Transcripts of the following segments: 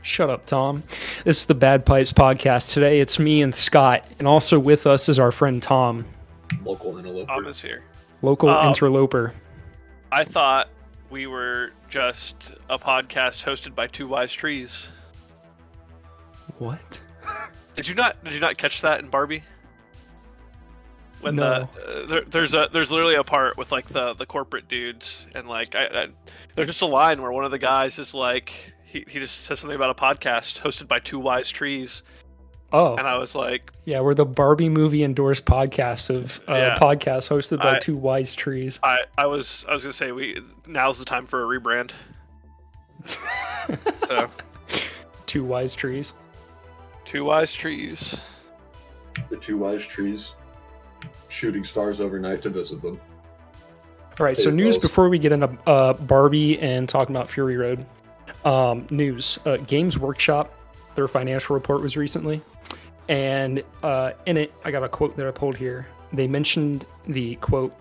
Shut up, Tom. This is the Bad Pipes podcast. Today it's me and Scott, and also with us is our friend Tom. Local interloper. Tom is here. Local interloper. I thought we were just a podcast hosted by two wise trees. What? Did you not catch that in Barbie? When No. there's literally a part with like the corporate dudes, and like there's just a line where one of the guys is like he just says something about a podcast hosted by two wise trees. Oh, And I was like, yeah, we're the Barbie movie endorsed podcast of podcast hosted by two wise trees. I was gonna say now's the time for a rebrand. So Two wise trees. two wise trees. The two wise trees shooting stars overnight to visit them. All right, so Hey, news Rose. before we get into Barbie and talking about Fury Road. News. Games Workshop, their financial report was recently. And in it, I got a quote that I pulled here. They mentioned the, quote,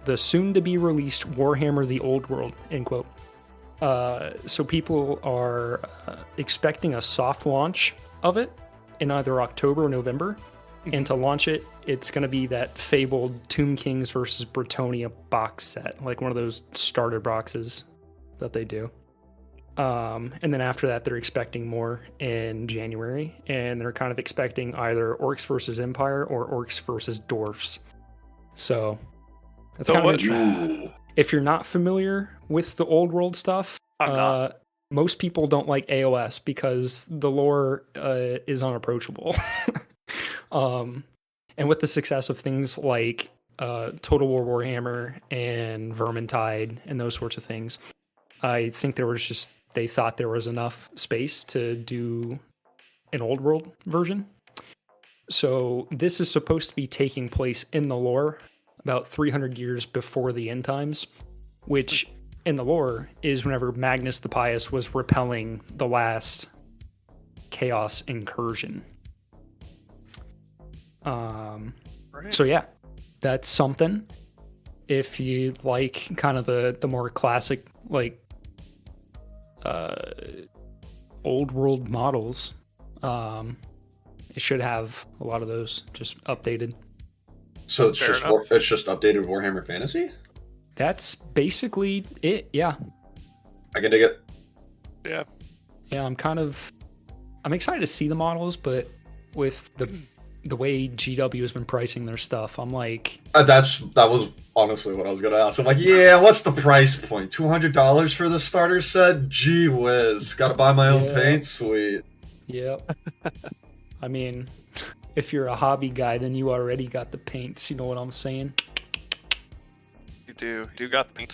the soon-to-be-released Warhammer The Old World, end quote. So people are expecting a soft launch of it in either October or November. And to launch it, it's going to be that fabled Tomb Kings versus Bretonnia box set, like one of those starter boxes that they do. And then after that, they're expecting more in January, and they're kind of expecting either Orcs versus Empire or Orcs versus Dwarfs. So that's kind of interesting. If you're not familiar with the old world stuff, most people don't like AOS because the lore is unapproachable. And with the success of things like Total War Warhammer and Vermintide and those sorts of things, I think they thought there was enough space to do an old world version. So this is supposed to be taking place in the lore about 300 years before the end times, which in the lore is whenever Magnus the Pious was repelling the last Chaos incursion. Right. So yeah, that's something. If you like kind of the more classic, like old world models, it should have a lot of those just updated. So it's Fair just enough. it's just updated Warhammer Fantasy? That's basically it. Yeah. I can dig it. Yeah. Yeah, I'm excited to see the models, but with the way GW has been pricing their stuff, I'm like, That was honestly what I was gonna ask. I'm like, yeah, what's the price point? $200 for the starter set? Gee whiz. Gotta buy my own paint? Sweet. yep. I mean, if you're a hobby guy, then you already got the paints. You know what I'm saying? You do. You got the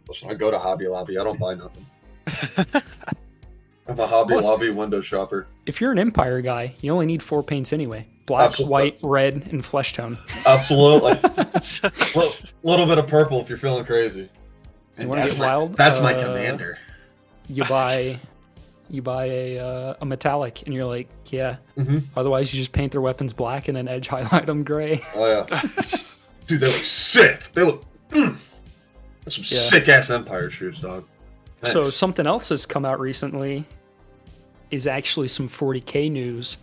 Listen, I go to Hobby Lobby. I don't buy nothing. I'm a Hobby Plus- Lobby window shopper. If you're an Empire guy, you only need 4 paints anyway: black, Absolutely. white, red, and flesh tone. Absolutely. Little bit of purple if you're feeling crazy. You want to get wild? That's my commander. You buy a metallic, and you're like, yeah. Mm-hmm. Otherwise, you just paint their weapons black and then edge highlight them gray. Oh yeah. Dude, they look sick. They look... That's some sick-ass Empire troops, dog. So Thanks. something else that's come out recently is actually some 40k news.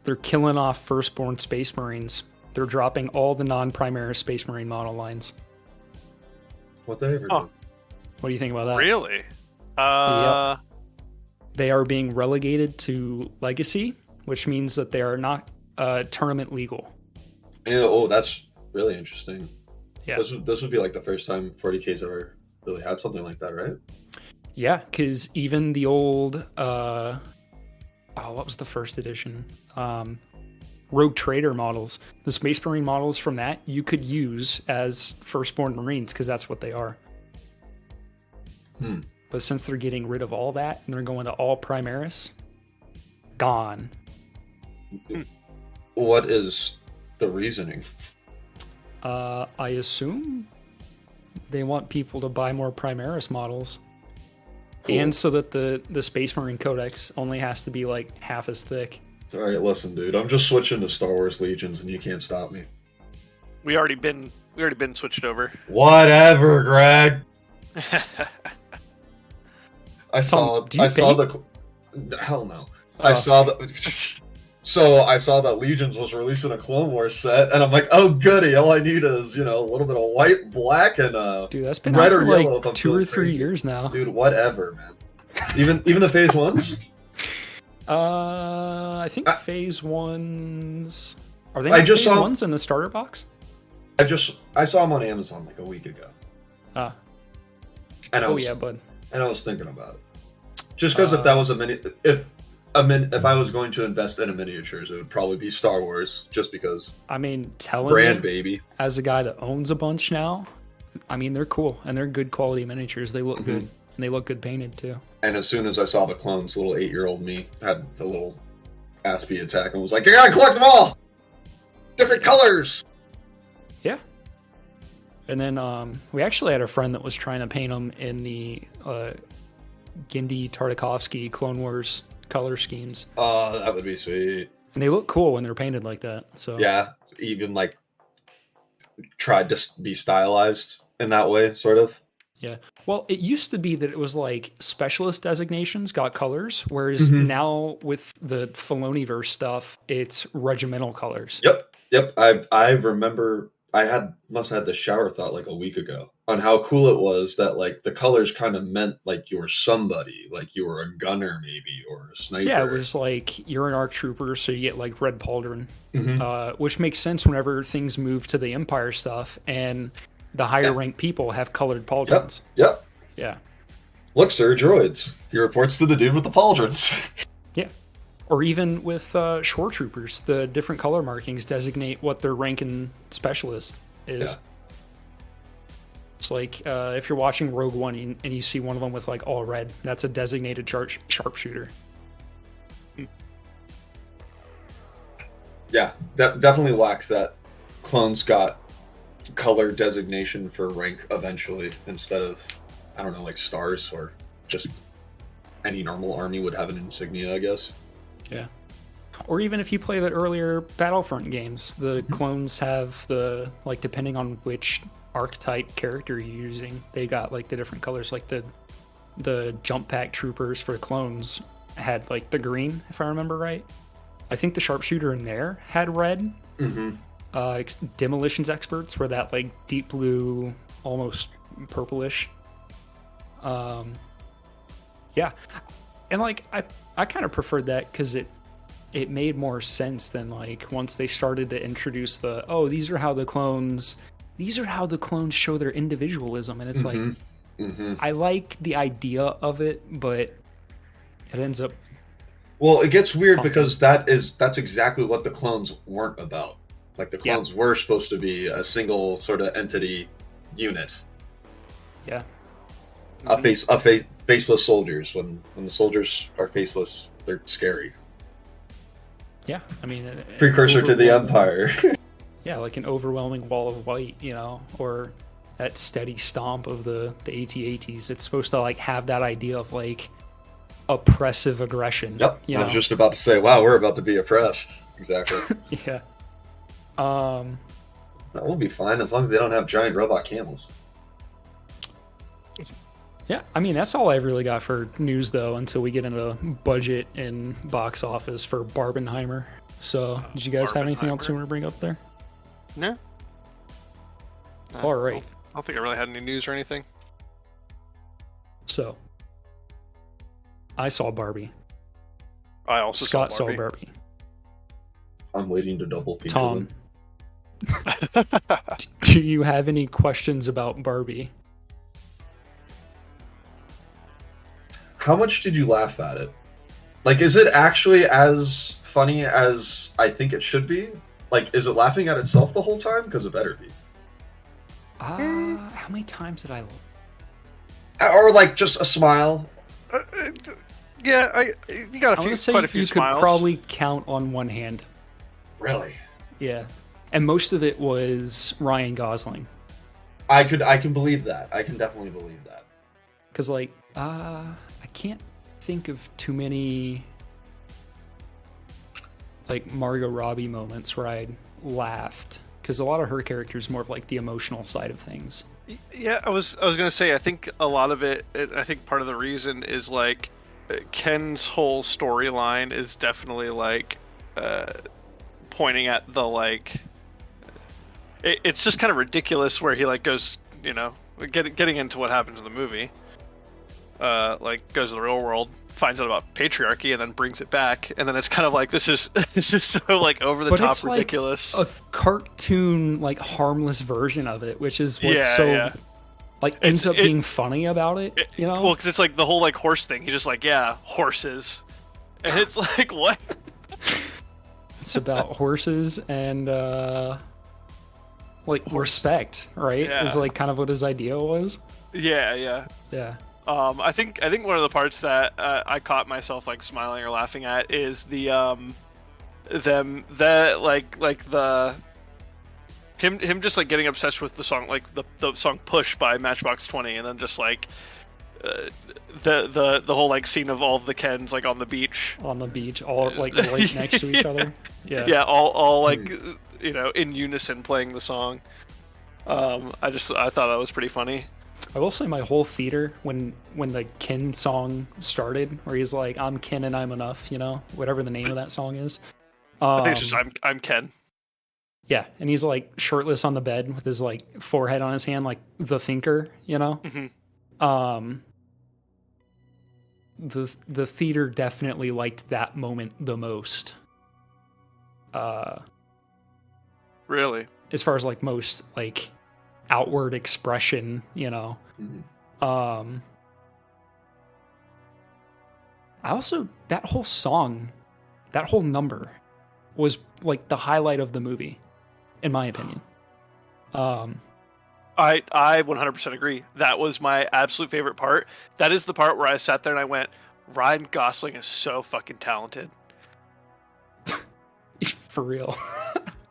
They're killing off Firstborn Space Marines. They're dropping all the non-Primaris Space Marine model lines. What they ever Huh. do? What do you think about that? Really? They are being relegated to Legacy, which means that they are not tournament legal. Yeah, oh, that's really interesting. Yeah. This would be like the first time 40K's ever really had something like that, right? Yeah, because even the old, what was the first edition? Rogue Trader models, the Space Marine models from that, you could use as Firstborn Marines because that's what they are. But since they're getting rid of all that and they're going to all Primaris, gone. What is the reasoning? I assume they want people to buy more Primaris models. Cool. And so that the Space Marine Codex only has to be like half as thick. All right, listen, dude. I'm just switching to Star Wars Legions, and you can't stop me. We already been switched over. Whatever, Greg. do you hell no. I saw the. So I saw that Legions was releasing a Clone Wars set, and I'm like, oh goody! All I need is a little bit of white, black, and dude, that's been red out or for yellow. like 2 or 3 years now. Dude, whatever, man. Even the phase ones. I think phase ones. Are they? I just phase saw ones in the starter box. I saw them on Amazon like a week ago. And yeah, bud. And I was thinking about it. Just because if that was if I was going to invest in a miniatures, it would probably be Star Wars, just because. I mean, brand you, baby. As a guy that owns a bunch now, I mean, they're cool and they're good quality miniatures. They look good and they look good painted too. And as soon as I saw the clones, little 8-year-old me had a little Aspie attack and was like, "You gotta collect them all, different colors." Yeah. And then we actually had a friend that was trying to paint them in the Genndy Tartakovsky Clone Wars color schemes. Oh, that would be sweet. And they look cool when they're painted like that. So yeah, even like tried to be stylized in that way, sort of. Yeah. Well, it used to be that it was like specialist designations got colors, whereas now with the Filoniverse stuff, it's regimental colors. Yep. I remember must have had the shower thought like a week ago on how cool it was that like the colors kind of meant like you were somebody, like you were a gunner maybe or a sniper. Yeah, it was like you're an ARC trooper, so you get like red pauldron, which makes sense whenever things move to the Empire stuff and the higher ranked people have colored pauldrons. Yep. Yeah. Look, sir, droids. He reports to the dude with the pauldrons. Yeah. Or even with shore troopers, the different color markings designate what their rank and specialist is. Yeah. It's like if you're watching Rogue One and you see one of them with like all red, that's a designated sharpshooter. Yeah, definitely whacked that clones got color designation for rank eventually instead of, I don't know, like stars or just any normal army would have an insignia, I guess. Yeah. Or even if you play the earlier Battlefront games, the clones have the, like, depending on which archetype character you're using, they got like the different colors. Like the jump pack troopers for clones had like the green, if I remember right. I think the sharpshooter in there had red. Demolitions experts were that like deep blue, almost purplish. Yeah. And like I kind of preferred that because it made more sense than like once they started to introduce these are how the clones show their individualism, and it's like I like the idea of it, but it ends up it gets weird because that's exactly what the clones weren't about. Like the clones were supposed to be a single sort of entity unit. Yeah. Faceless soldiers. When the soldiers are faceless, they're scary. Yeah, I mean, precursor to the Empire. Yeah, like an overwhelming wall of white, or that steady stomp of the AT-ATs. It's supposed to like have that idea of like oppressive aggression. Yep. I was just about to say, wow, we're about to be oppressed. Exactly. Yeah. That will be fine as long as they don't have giant robot camels. Yeah, I mean, that's all I really got for news, though, until we get into budget and box office for Barbenheimer. So, did you guys have anything else you want to bring up there? No. All right. I don't think I really had any news or anything. So, I saw Barbie. I also Scott saw Barbie. saw Barbie. I'm waiting to double feature Tom, them. Do you have any questions about Barbie? How much did you laugh at it? Like, is it actually as funny as I think it should be? Like, is it laughing at itself the whole time? Because it better be. How many times did I? Or like just a smile? Yeah, you got quite a few you smiles. Could probably count on one hand. Really? Yeah, and most of it was Ryan Gosling. I can believe that. I can definitely believe that. Because like, I can't think of too many like Margot Robbie moments where I laughed, because a lot of her character is more of like the emotional side of things. Yeah, I was gonna say I think a lot of it. I think part of the reason is like Ken's whole storyline is definitely like uh, pointing at the like. It's just kind of ridiculous where he like goes, getting into what happens in the movie. Like goes to the real world, finds out about patriarchy, and then brings it back, and then it's kind of like this is this is so like over the But top it's ridiculous. like a cartoon, like harmless version of it, which is what's Yeah. like ends up being funny about it. You know, Well, because it's like the whole like horse thing. He's just like, yeah, horses, and it's like what? it's about horses and like respect, right? Yeah. Is like kind of what his idea was. Yeah. Yeah. I think one of the parts that I caught myself like smiling or laughing at is the them that like the him just like getting obsessed with the song, like the song Push by Matchbox 20, and then just like the whole like scene of all of the Kens like on the beach, all like right next to each other. Yeah. all like in unison playing the song. I thought that was pretty funny. I will say my whole theater when the Ken song started, where he's like, "I'm Ken and I'm enough," whatever the name of that song is. I think it's just I'm Ken. Yeah, and he's like shirtless on the bed with his like forehead on his hand, like the thinker, Mm-hmm. The theater definitely liked that moment the most. Really? As far as like most like outward expression, Mhm. I also that whole song, that whole number was like the highlight of the movie, in my opinion. I 100% agree. That was my absolute favorite part. That is the part where I sat there and I went, Ryan Gosling is so fucking talented. For real.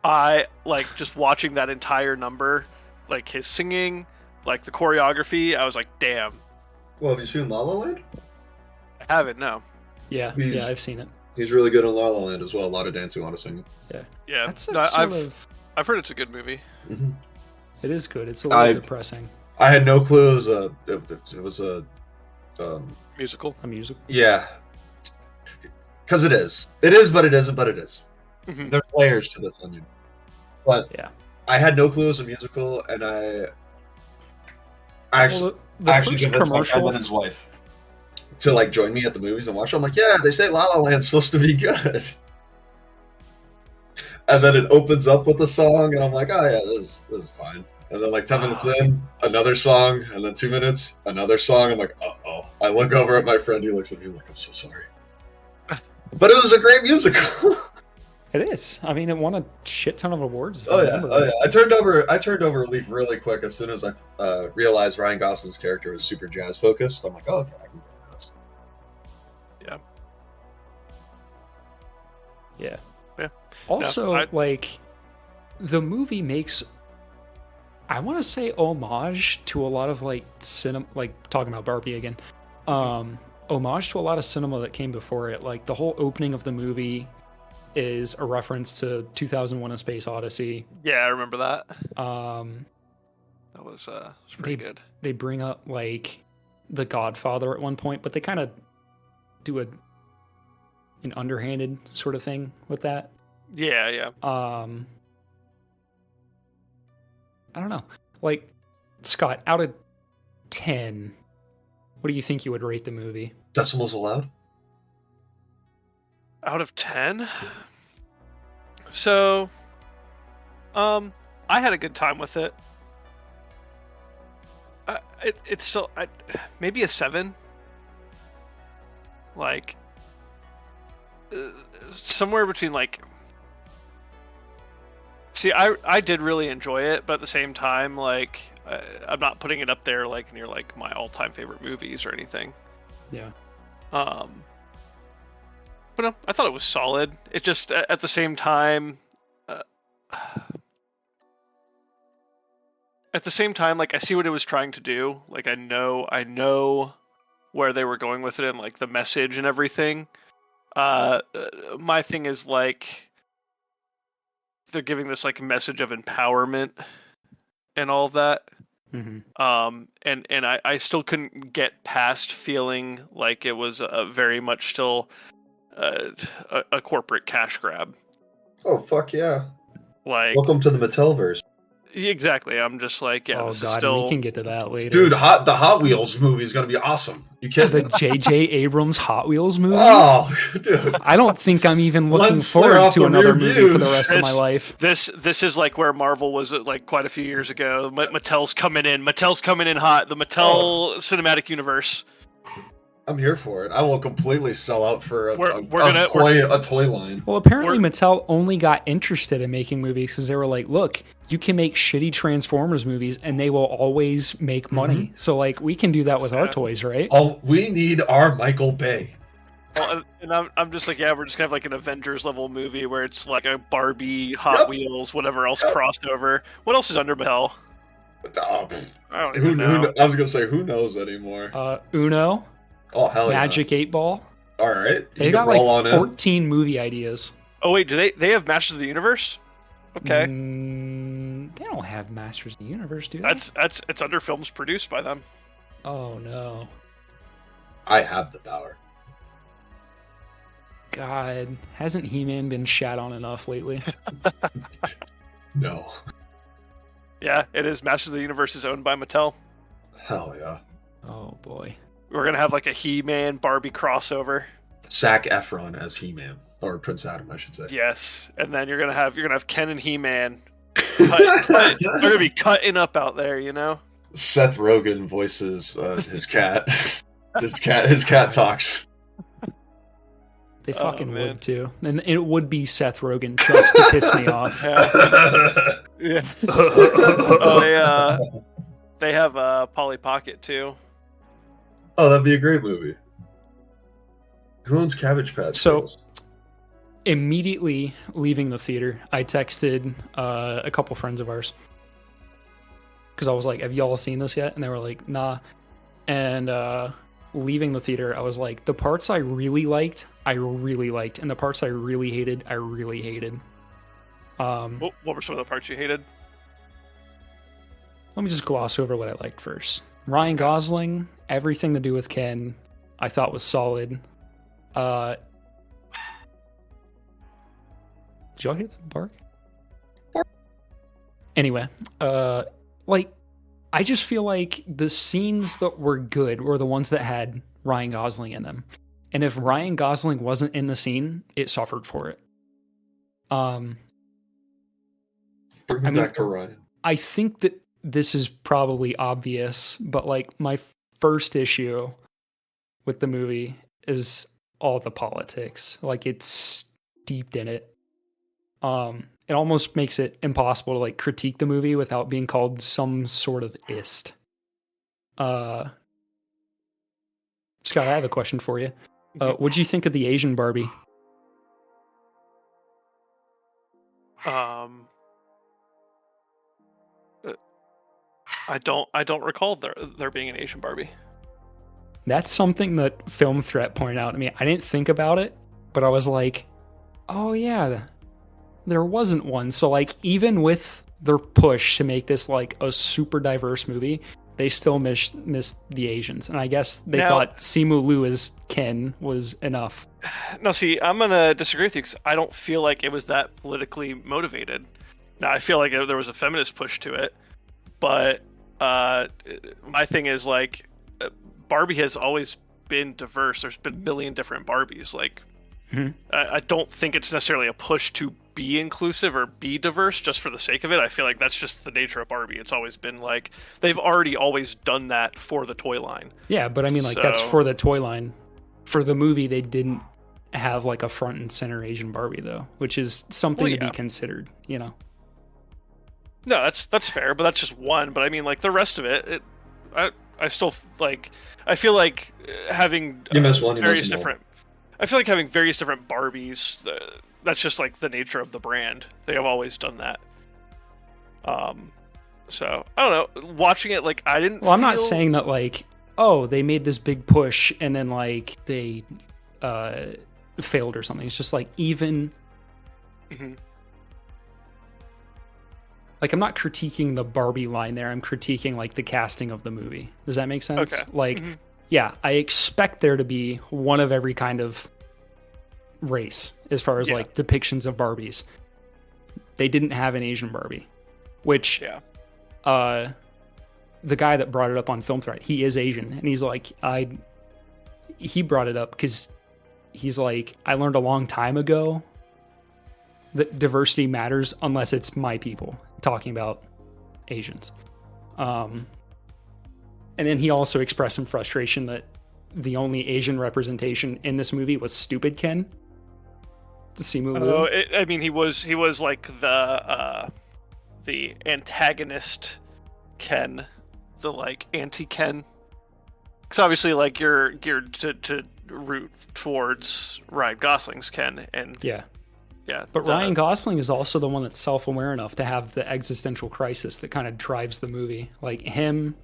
I like just watching that entire number, like his singing, like the choreography. I was like, damn. Well, have you seen La La Land? I haven't, no. Yeah, He's- I've seen it. He's really good in La La Land as well. A lot of dancing, a lot of singing. Yeah, That's a no, sort I've heard it's a good movie. Mm-hmm. it is good. It's a little depressing. I had no clue it was a Musical. A music. yeah, because it is. It is, but it isn't. But it is. Mhm. There's layers to this onion. But Yeah. I had no clue it was a musical, and I actually, The I actually first convinced my commercial. friend and his wife to like join me at the movies and watch it. I'm like, yeah, they say La La Land's supposed to be good. And then it opens up with the song, and I'm like, oh yeah, this is fine. And then like 10 minutes in, another song, and then 2 minutes, another song. I'm like, uh-oh. I look over at my friend, he looks at me like, I'm so sorry. But it was a great musical. It is. I mean, it won a shit ton of awards. Oh yeah. I turned over a leaf really quick as soon as I realized Ryan Gosling's character was super jazz focused. I'm like, oh, okay, I can get this. Yeah. Yeah. Also, No, like, the movie makes, I want to say, homage to a lot of like cinema, like talking about Barbie again. Homage to a lot of cinema that came before it. Like the whole opening of the movie is a reference to 2001: A Space Odyssey. Yeah, I remember that. That was pretty good. They bring up like The Godfather at one point, but they kind of do an underhanded sort of thing with that. Yeah. I don't know. Like, Scott, out of 10, what do you think you would rate the movie? Decimals allowed? Out of 10? So, I had a good time with it. It's still maybe a 7. Like somewhere between like. See, I did really enjoy it, but at the same time, like I'm not putting it up there like near like my all-time favorite movies or anything. Yeah. But no, I thought it was solid. It just at the same time. At the same time, like I see what it was trying to do. Like I know where they were going with it and like the message and everything. My thing is like they're giving this like message of empowerment and all of that. And I still couldn't get past feeling like it was very much still a corporate cash grab. Oh fuck yeah! Like, Welcome to the Mattelverse. exactly. I'm just like, yeah, Oh this is god, still. we can get to that later. Dude, the Hot Wheels movie is gonna be awesome. You kidding? The J.J. Abrams Hot Wheels movie? Oh, dude. I don't think I'm even looking Lens flare forward off to the another rear movie for the views. rest of my life. This is like where Marvel was like quite a few years ago. Mattel's coming in. Mattel's coming in hot. The Mattel Cinematic Universe. I'm here for it. I will completely sell out for a toy line. Well, apparently Mattel only got interested in making movies because they were like, look, you can make shitty Transformers movies and they will always make money. So, like, we can do that with our toys, right? Oh, we need our Michael Bay. Well, and I'm just like, yeah, we're just gonna have like an Avengers level movie where it's like a Barbie, Hot Wheels, whatever else crossover. What else is under Mattel? I don't even know. I was gonna say, who knows anymore? Uno. Oh hell yeah! Magic 8 Ball. All right, They got like 14 movie ideas. Oh wait, do they have Masters of the Universe? Okay. They don't have Masters of the Universe, do they? It's under films produced by them. Oh no. I have the power. God, hasn't He-Man been shat on enough lately? No. Yeah, it is. Masters of the Universe is owned by Mattel. Hell yeah. Oh boy. We're gonna have like a He-Man Barbie crossover. Zac Efron as He-Man, or Prince Adam, I should say. Yes, and then you're gonna have Ken and He-Man. They're gonna be cutting up out there, you know. Seth Rogen voices his cat. His cat talks. They fucking would too, and it would be Seth Rogen just to piss me off. Yeah. Oh, they have Polly Pocket too. Oh, that'd be a great movie. Who owns Cabbage Patch? So, immediately leaving the theater, I texted a couple friends of ours because I was like, "Have y'all seen this yet?" And they were like, "Nah." And leaving the theater, I was like, "The parts I really liked, and the parts I really hated, I really hated." What were some of the parts you hated? Let me just gloss over what I liked first. Ryan Gosling, everything to do with Ken, I thought was solid. Did y'all hear that bark? Anyway, like, I just feel like the scenes that were good were the ones that had Ryan Gosling in them. And if Ryan Gosling wasn't in the scene, it suffered for it. Bring me back to Ryan. I think that this is probably obvious, but like my first issue with the movie is all the politics. Like, it's steeped in it. It almost makes it impossible to like critique the movie without being called some sort of ist. Scott, I have a question for you. What'd you think of the Asian Barbie? I don't recall there being an Asian Barbie. That's something that Film Threat pointed out to me. I didn't think about it, but I was like, oh yeah, there wasn't one. So like, even with their push to make this like a super diverse movie, they still missed the Asians. And I guess they thought Simu Liu as Ken was enough. Now see, I'm gonna disagree with you because I don't feel like it was that politically motivated. Now I feel like there was a feminist push to it, but my thing is like, Barbie has always been diverse. There's been a million different Barbies. Like, I don't think it's necessarily a push to be inclusive or be diverse just for the sake of it. I feel like that's just the nature of Barbie. It's always been like, they've already always done that for the toy line. Yeah, but I mean, like, that's for the toy line. For the movie, they didn't have like a front and center Asian Barbie though, which is something to be considered, you know. No, that's fair, but that's just one. But I mean, like, the rest of it, I still like. I feel like having various different. I feel like having various different Barbies. That's just like the nature of the brand. They have always done that. So I don't know. Watching it, like, I didn't. Well, I'm not saying that like, oh, they made this big push and then like they failed or something. It's just like even. like I'm not critiquing the Barbie line there. I'm critiquing like the casting of the movie. Does that make sense? Okay. Like, yeah, I expect there to be one of every kind of race as far as like depictions of Barbies. They didn't have an Asian Barbie, which the guy that brought it up on Film Threat, he is Asian, and he's like, he brought it up because he's like, I learned a long time ago that diversity matters unless it's my people, talking about Asians. And then he also expressed some frustration that the only Asian representation in this movie was Stupid Ken. Simu Liu. Oh, I mean, he was like the antagonist Ken, the like anti-Ken. Because obviously, like, you're geared to root towards Ryan Gosling's Ken, and yeah. But Ryan Gosling is also the one that's self-aware enough to have the existential crisis that kind of drives the movie. Like him,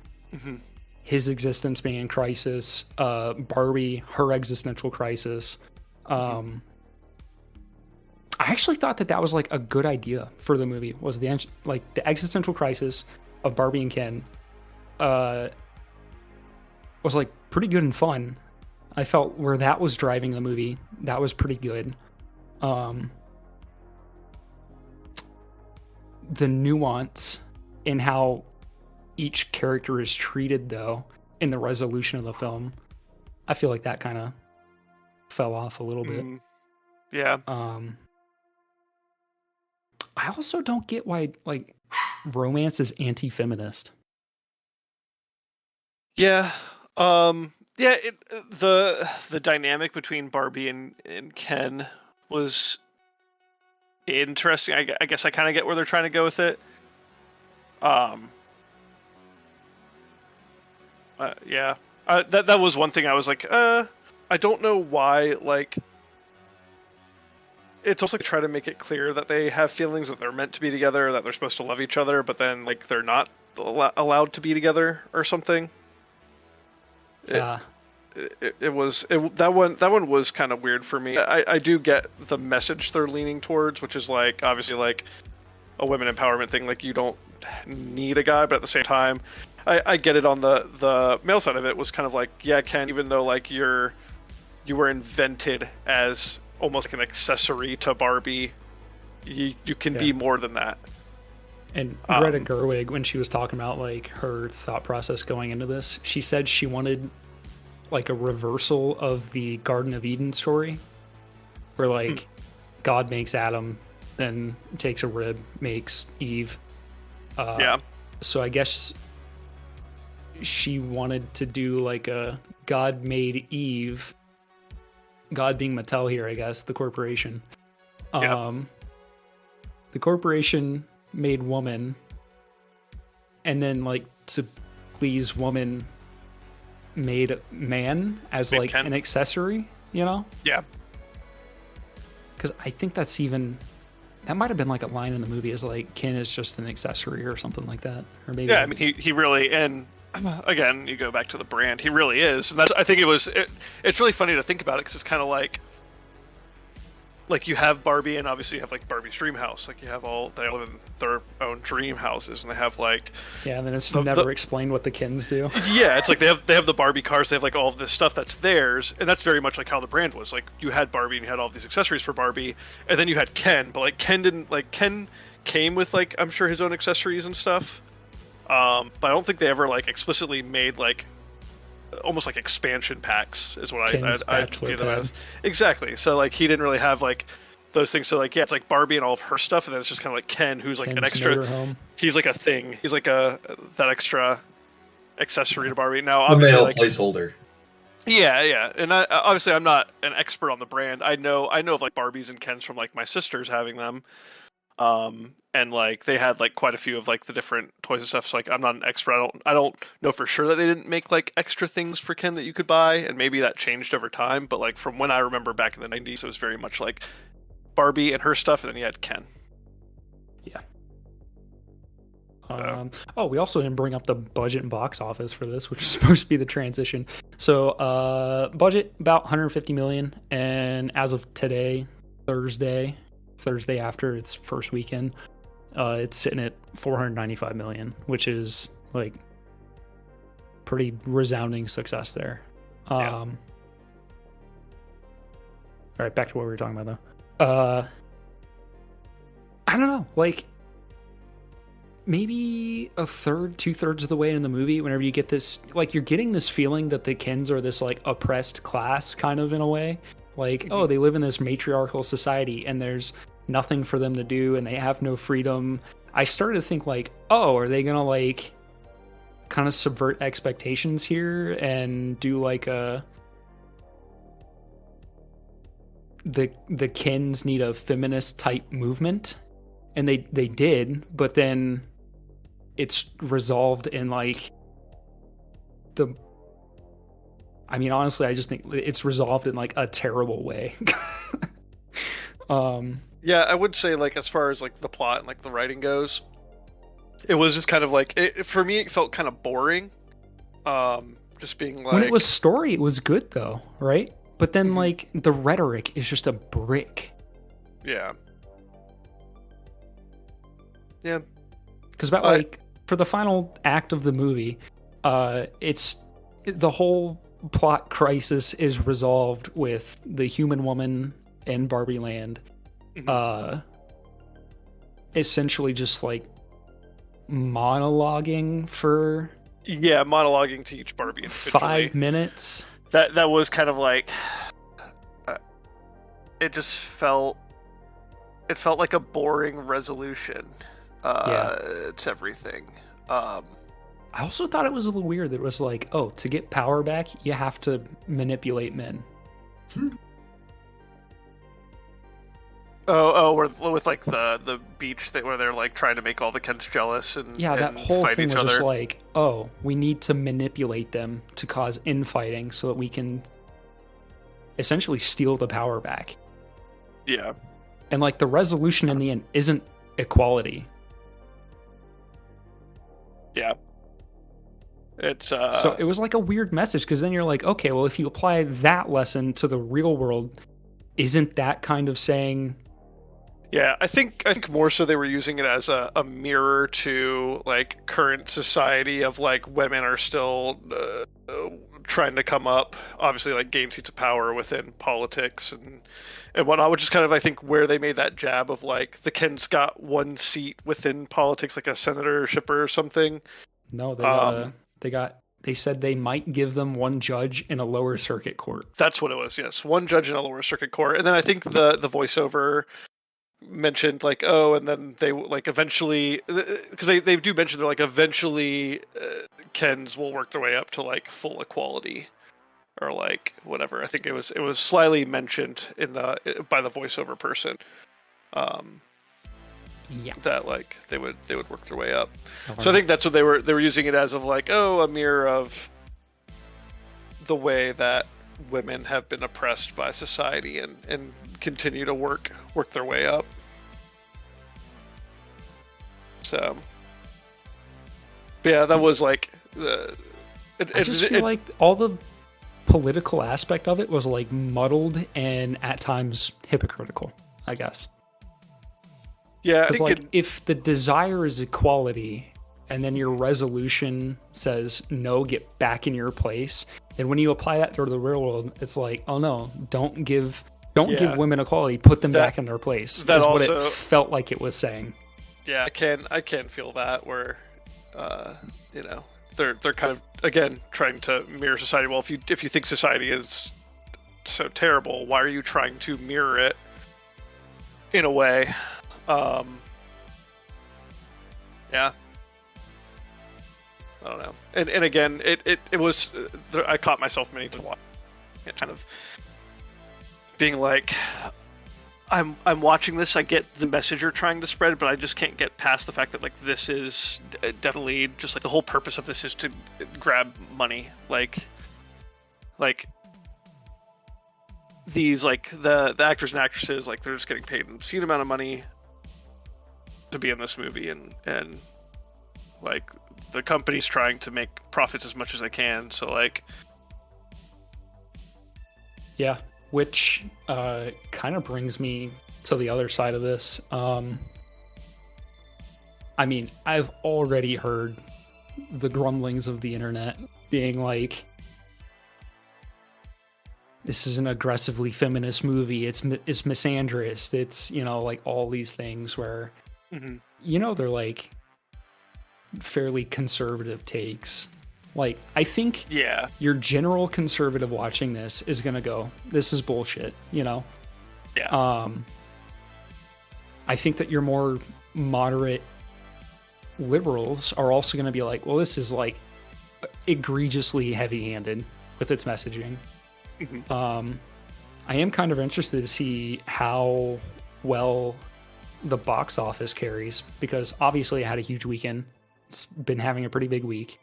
his existence being in crisis. Barbie, her existential crisis. I actually thought that was like a good idea for the movie. Was the existential crisis of Barbie and Ken was like pretty good and fun. I felt where that was driving the movie, that was pretty good. The nuance in how each character is treated, though, in the resolution of the film, I feel like that kind of fell off a little bit. Yeah. I also don't get why like romance is anti-feminist. Yeah. The dynamic between Barbie and Ken was interesting. I guess I kind of get where they're trying to go with it. That was one thing I was like, I don't know why, like, it's also like try to make it clear that they have feelings, that they're meant to be together, that they're supposed to love each other, but then like they're not allowed to be together or something. That one was kind of weird for me. I do get the message they're leaning towards, which is like obviously like a women empowerment thing. Like you don't need a guy, but at the same time, I get it on the male side of it was kind of like, yeah, Ken, even though like you were invented as almost like an accessory to Barbie, you can be more than that. And Greta Gerwig, when she was talking about like her thought process going into this, she said she wanted like a reversal of the Garden of Eden story, where like God makes Adam, then takes a rib, makes Eve. So I guess she wanted to do like a God made Eve, God being Mattel here, I guess, the corporation. The corporation made woman, and then like to please woman made man as like Ken. An accessory, you know? Yeah. Because I think that might have been like a line in the movie, is like Ken is just an accessory or something like that, or maybe. Yeah, I mean he really, and again you go back to the brand, he really is, and that's, I think it's really funny to think about it because it's kind of like you have Barbie, and obviously you have like Barbie's dream house, like you have they live in their own dream houses, and they have like and then it's never explained what the Kens do. Yeah, it's like they have the Barbie cars, they have like all of this stuff that's theirs, and that's very much like how the brand was. Like you had Barbie and you had all these accessories for Barbie, and then you had Ken, but like Ken came with like I'm sure his own accessories and stuff, but I don't think they ever like explicitly made like almost like expansion packs is what I view them as. Exactly. So like he didn't really have like those things. So like it's like Barbie and all of her stuff, and then it's just kind of like Ken, who's like Ken's an extra. He's like a thing. He's like that extra accessory to Barbie. Now obviously like placeholder. Yeah, and obviously I'm not an expert on the brand. I know of like Barbies and Kens from like my sisters having them. And like they had like quite a few of like the different toys and stuff. So like I'm not an expert. I don't know for sure that they didn't make like extra things for Ken that you could buy, and maybe that changed over time. But like from when I remember back in the 90s, it was very much like Barbie and her stuff, and then you had Ken. Yeah. We also didn't bring up the budget and box office for this, which is supposed to be the transition. So budget about 150 million, and as of today, Thursday after its first weekend, It's sitting at 495 million, which is like pretty resounding success there. Yeah. All right, back to what we were talking about though. I don't know, like maybe a third, 2/3 of the way in the movie, whenever you get this, like you're getting this feeling that the Kens are this like oppressed class, kind of in a way. Like, oh, they live in this matriarchal society and there's nothing for them to do and they have no freedom. I started to think like, oh, are they gonna like kind of subvert expectations here and do like the Kens need a feminist type movement? And they did, but then it's resolved in like honestly, I just think it's resolved in like a terrible way. Yeah, I would say like as far as like the plot and like the writing goes, it was just kind of like for me it felt kind of boring. Just being like, when it was story, it was good though, right? But then like the rhetoric is just a brick. Yeah. Yeah. Because about like for the final act of the movie, it's the whole plot crisis is resolved with the human woman in Barbie Land, essentially just like monologuing for monologuing to each Barbie individually. 5 minutes. That was kind of like it just felt like a boring resolution to everything. I also thought it was a little weird that it was like, oh, to get power back, you have to manipulate men. With like the beach where they're like trying to make all the Kens jealous and that whole fight thing each was other. Just like, oh, we need to manipulate them to cause infighting so that we can essentially steal the power back. Yeah, and like the resolution in the end isn't equality. Yeah. It's so it was like a weird message, because then you're like, okay, well, if you apply that lesson to the real world, isn't that kind of saying? Yeah, I think more so they were using it as a mirror to like current society of like women are still trying to come up, obviously like gain seats of power within politics and whatnot, which is kind of I think where they made that jab of like the Kens got one seat within politics, like a senatorship or something. No, they said they might give them one judge in a lower circuit court. That's what it was, yes. One judge in a lower circuit court. And then I think the voiceover mentioned like, oh, and then they like eventually, because they do mention they're like eventually Kens will work their way up to like full equality or like whatever. I think it was slyly mentioned by the voiceover person. That like they would work their way up. So I think that's what they were using it as, of like, oh, a mirror of the way that women have been oppressed by society and continue to work their way up. So, but yeah, that was like I just feel like all the political aspect of it was like muddled and at times hypocritical, I guess. Yeah, because like if the desire is equality and then your resolution says no, get back in your place, then when you apply that to the real world, it's like, oh no, don't give women equality, put them back in their place. That's what it felt like it was saying. Yeah, I can feel that where they're kind of again trying to mirror society. Well, if you think society is so terrible, why are you trying to mirror it in a way? Yeah, I don't know. And again, it was I caught myself many times watching it, kind of being like, I'm watching this. I get the message you're trying to spread, but I just can't get past the fact that like this is definitely just like the whole purpose of this is to grab money. Like these like the actors and actresses, like they're just getting paid an obscene amount of money to be in this movie, and like the company's trying to make profits as much as they can. So like, yeah. Which kind of brings me to the other side of this. I mean, I've already heard the grumblings of the internet being like, this is an aggressively feminist movie. It's misandrist. It's, you know, like all these things where, you know, they're like fairly conservative takes. Like, I think your general conservative watching this is going to go, this is bullshit, you know? Yeah. I think that your more moderate liberals are also going to be like, well, this is like egregiously heavy-handed with its messaging. I am kind of interested to see how well the box office carries, because obviously it had a huge weekend. It's been having a pretty big week.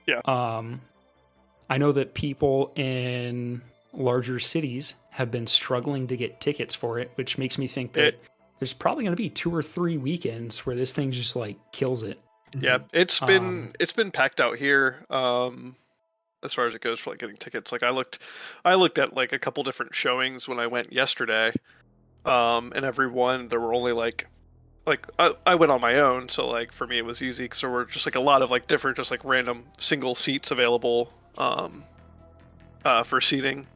Yeah. I know that people in larger cities have been struggling to get tickets for it, which makes me think that there's probably going to be 2 or 3 weekends where this thing just like kills it. Yeah, it's been packed out here. As far as it goes for like getting tickets, like I looked at like a couple different showings when I went yesterday, and every one there were only like I went on my own, so like for me it was easy because there were just like a lot of like different just like random single seats available for seating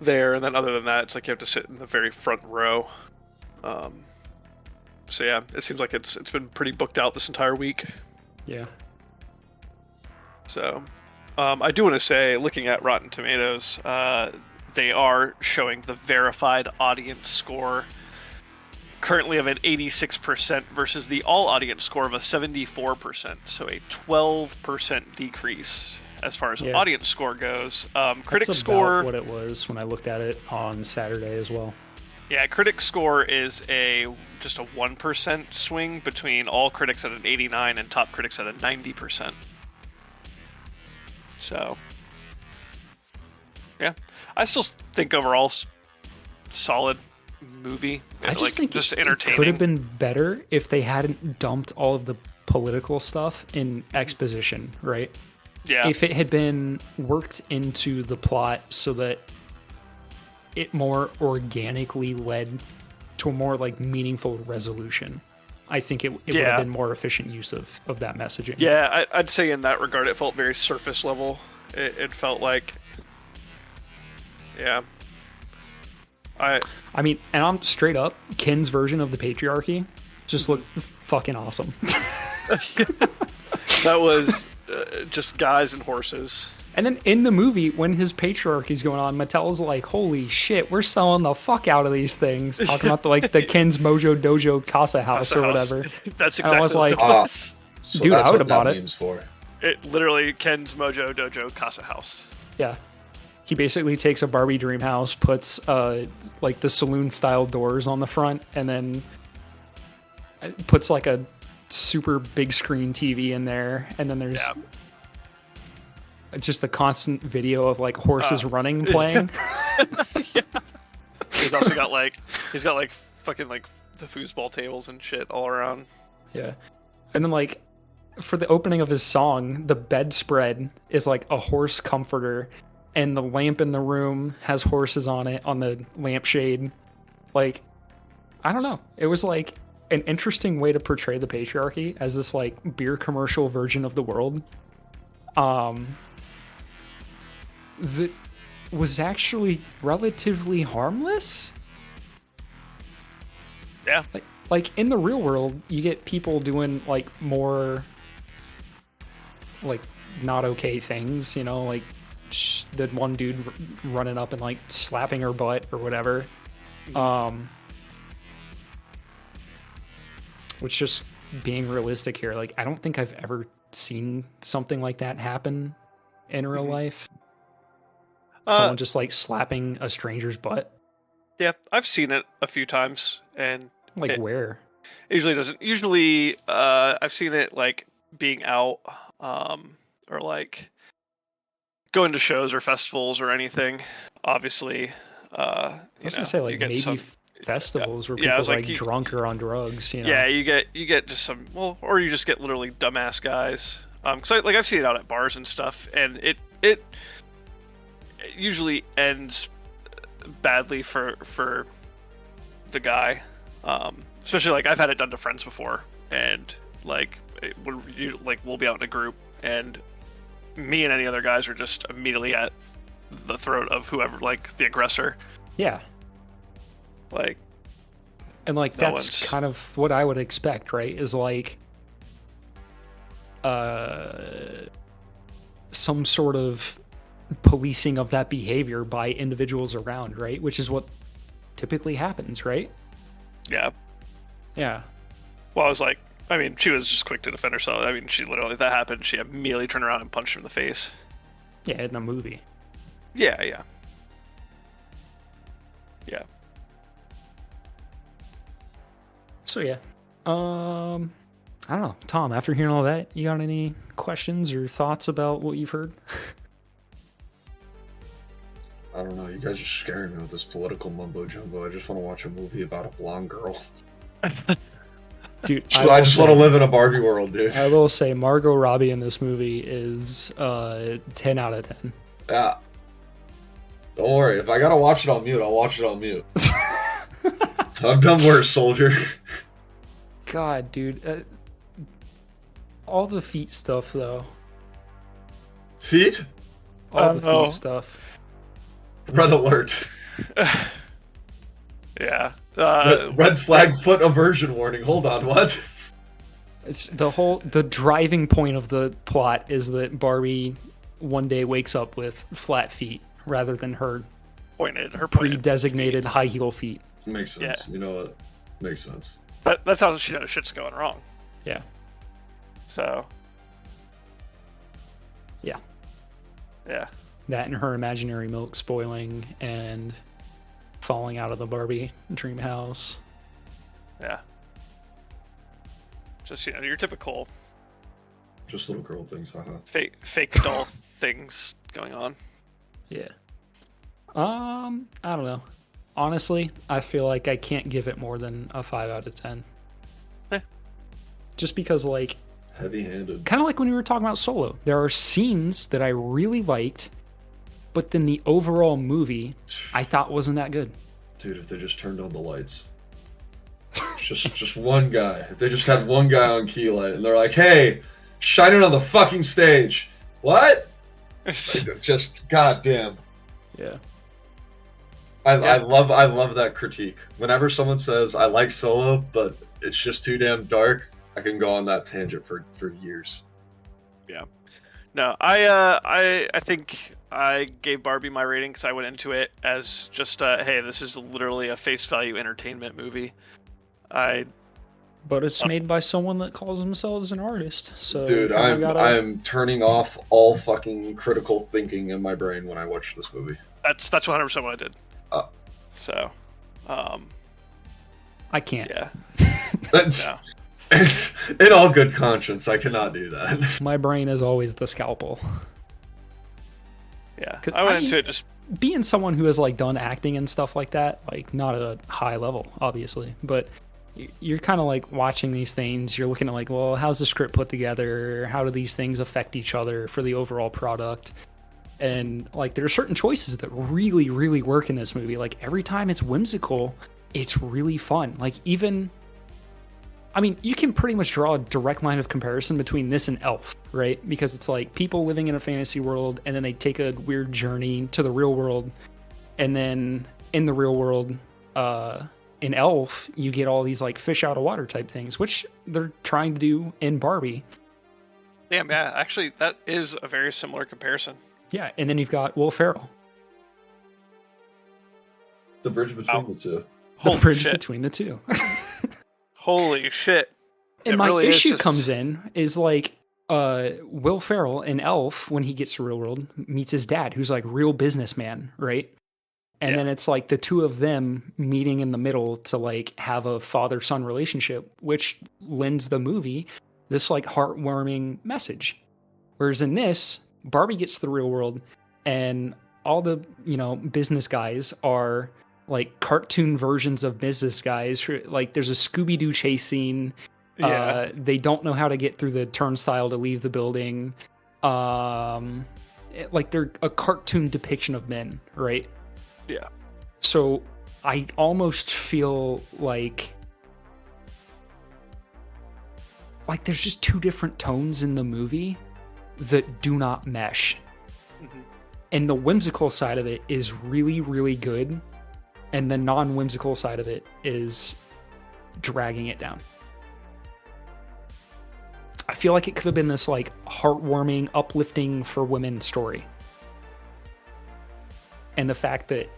there, and then other than that it's like you have to sit in the very front row. So yeah, it seems like it's been pretty booked out this entire week. Yeah. So I do want to say, looking at Rotten Tomatoes, they are showing the verified audience score currently of an 86% versus the all audience score of a 74%. So a 12% decrease as far as audience score goes. Critic score, what it was when I looked at it on Saturday as well. Yeah, critic score is just a 1% swing between all critics at an 89 and top critics at a 90%. So, yeah, I still think overall solid movie. I just think just entertaining. It could have been better if they hadn't dumped all of the political stuff in exposition, right? Yeah. If it had been worked into the plot so that it more organically led to a more like meaningful resolution, I think it would have been more efficient use of that messaging. Yeah, I'd say in that regard, it felt very surface level. It felt like, yeah. I mean, and I'm straight up, Ken's version of the patriarchy just looked fucking awesome. That was just guys and horses. And then in the movie, when his patriarchy's going on, Mattel's like, holy shit, we're selling the fuck out of these things. Talking about the Ken's Mojo Dojo Casa House or whatever. That's exactly and I was like, so dude, I would have bought it. For. It literally Ken's Mojo Dojo Casa House. Yeah. He basically takes a Barbie dream house, puts like the saloon style doors on the front, and then puts like a super big screen TV in there, and then there's just the constant video of like horses running playing. Yeah. He's also got like fucking like the foosball tables and shit all around. Yeah. And then like for the opening of his song, the bedspread is like a horse comforter, and the lamp in the room has horses on it on the lampshade. Like, I don't know. It was like an interesting way to portray the patriarchy as this like beer commercial version of the world. That was actually relatively harmless. Yeah. Like in the real world, you get people doing like more like not okay things, you know, like the one dude running up and like slapping her butt or whatever. Which, just being realistic here, like I don't think I've ever seen something like that happen in real life. Someone just like slapping a stranger's butt. Yeah, I've seen it a few times, and like where? It usually doesn't. Usually, I've seen it like being out, or like going to shows or festivals or anything. Obviously, I was gonna say like maybe festivals where people are like drunk or on drugs. You know? Yeah, you get just some or you just get literally dumbass guys. Because I've seen it out at bars and stuff, and it usually ends badly for the guy. Especially like I've had it done to friends before, and like we'll be out in a group, and me and any other guys are just immediately at the throat of whoever, like the aggressor. Yeah. Like, and like no that's one's... kind of what I would expect, right? Is like some sort of policing of that behavior by individuals around, right? Which is what typically happens, right? Yeah. Yeah. Well, I was like, I mean, she was just quick to defend herself. I mean, she literally, that happened, she immediately turned around and punched him in the face. Yeah, in a movie. Yeah. So yeah. I don't know. Tom, after hearing all that, you got any questions or thoughts about what you've heard? I don't know. You guys are scaring me with this political mumbo jumbo. I just want to watch a movie about a blonde girl. Dude, I just want to live in a Barbie world, dude. I will say Margot Robbie in this movie is 10 out of 10. Yeah. Don't worry. If I gotta watch it on mute, I'll watch it on mute. I've done worse, soldier. God, dude. All the feet stuff, though. Feet? All the feet stuff. Red alert. Yeah. Red flag foot aversion warning. Hold on, what? It's the driving point of the plot is that Barbie one day wakes up with flat feet rather than her pre-designated high heel feet. Makes sense. Yeah. You know what? Makes sense. That's how she knows shit's going wrong. Yeah. So. Yeah. Yeah. That and her imaginary milk spoiling and falling out of the Barbie dream house. Yeah. Just, your typical. Just little girl things, haha. Fake doll things going on. Yeah. I don't know. Honestly, I feel like I can't give it more than a 5 out of 10. Just because, like... Heavy-handed. Kind of like when we were talking about Solo. There are scenes that I really liked, but then the overall movie I thought wasn't that good. Dude, if they just turned on the lights. just one guy. If they just had one guy on key light and they're like, hey, shine it on the fucking stage. What? Just goddamn. Yeah. I love that critique. Whenever someone says I like Solo, but it's just too damn dark, I can go on that tangent for years. Yeah. No, I think I gave Barbie my rating because I went into it as just hey, this is literally a face value entertainment movie. But it's made by someone that calls themselves an artist. So dude, I'm turning off all fucking critical thinking in my brain when I watch this movie. That's 100% what I did. So, I can't. Yeah. That's in all good conscience. I cannot do that. My brain is always the scalpel. Yeah, I went into it just being someone who has like done acting and stuff like that, like not at a high level, obviously, but you're kind of like watching these things. You're looking at like, well, how's the script put together? How do these things affect each other for the overall product? And like, there are certain choices that really, really work in this movie. Like every time it's whimsical, it's really fun. Like even, I mean, you can pretty much draw a direct line of comparison between this and Elf, right? Because it's like people living in a fantasy world and then they take a weird journey to the real world. And then in the real world, in Elf, you get all these like fish out of water type things, which they're trying to do in Barbie. Damn, yeah, actually, that is a very similar comparison. Yeah, and then you've got Will Ferrell. The bridge between the two. The bridge between the two. Holy shit. And my really issue comes in is like Will Ferrell in Elf, when he gets to real world, meets his dad, who's like real businessman, right? And then it's like the two of them meeting in the middle to like have a father-son relationship, which lends the movie this like heartwarming message. Whereas in this, Barbie gets to the real world and all the, business guys are like cartoon versions of business guys. Like there's a Scooby-Doo chase scene. Yeah. They don't know how to get through the turnstile to leave the building. Like they're a cartoon depiction of men, right? Yeah. So I almost feel like like there's just two different tones in the movie that do not mesh. Mm-hmm. And the whimsical side of it is really, really good. And the non-whimsical side of it is dragging it down. I feel like it could have been this like heartwarming, uplifting for women story. And the fact that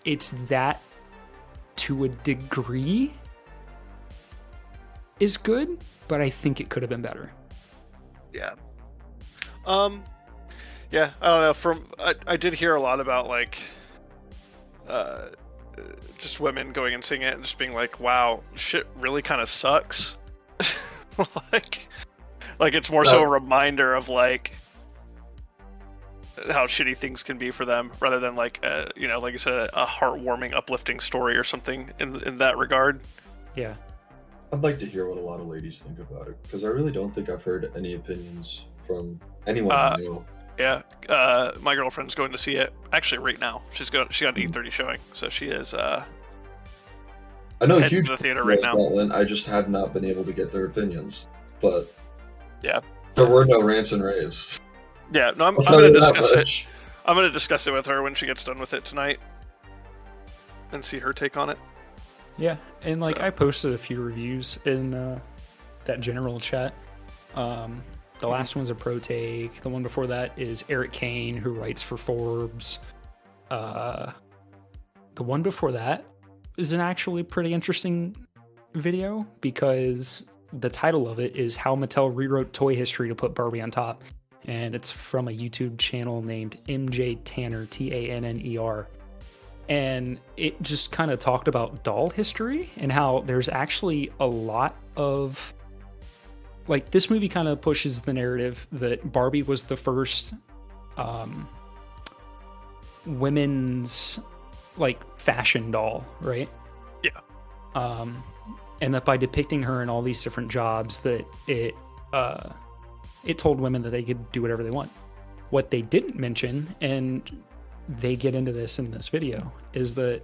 it's that to a degree is good, but I think it could have been better. Yeah. Yeah, I don't know. I did hear a lot about like just women going and seeing it and just being like, wow, shit really kind of sucks. like it's more so a reminder of like how shitty things can be for them, rather than like like you said, a heartwarming, uplifting story or something in that regard. Yeah. I'd like to hear what a lot of ladies think about it, because I really don't think I've heard any opinions from anyone I know. Yeah, my girlfriend's going to see it actually right now. She got an 8:30 showing, so she is. I know heading huge to the theater right now. Scotland. I just have not been able to get their opinions, but yeah, there were no rants and raves. Yeah, no, I'm going to discuss it. I'm going to discuss it with her when she gets done with it tonight, and see her take on it. Yeah, and like I posted a few reviews in that general chat. The last one's a pro take. The one before that is Eric Kane, who writes for Forbes. The one before that is an actually pretty interesting video, because the title of it is How Mattel Rewrote Toy History to Put Barbie on Top. And it's from a YouTube channel named MJ Tanner, Tanner. And it just kind of talked about doll history and how there's actually a lot of... Like, this movie kind of pushes the narrative that Barbie was the first women's, like, fashion doll, right? Yeah. And that by depicting her in all these different jobs, that it told women that they could do whatever they want. What they didn't mention, and they get into this in this video, is that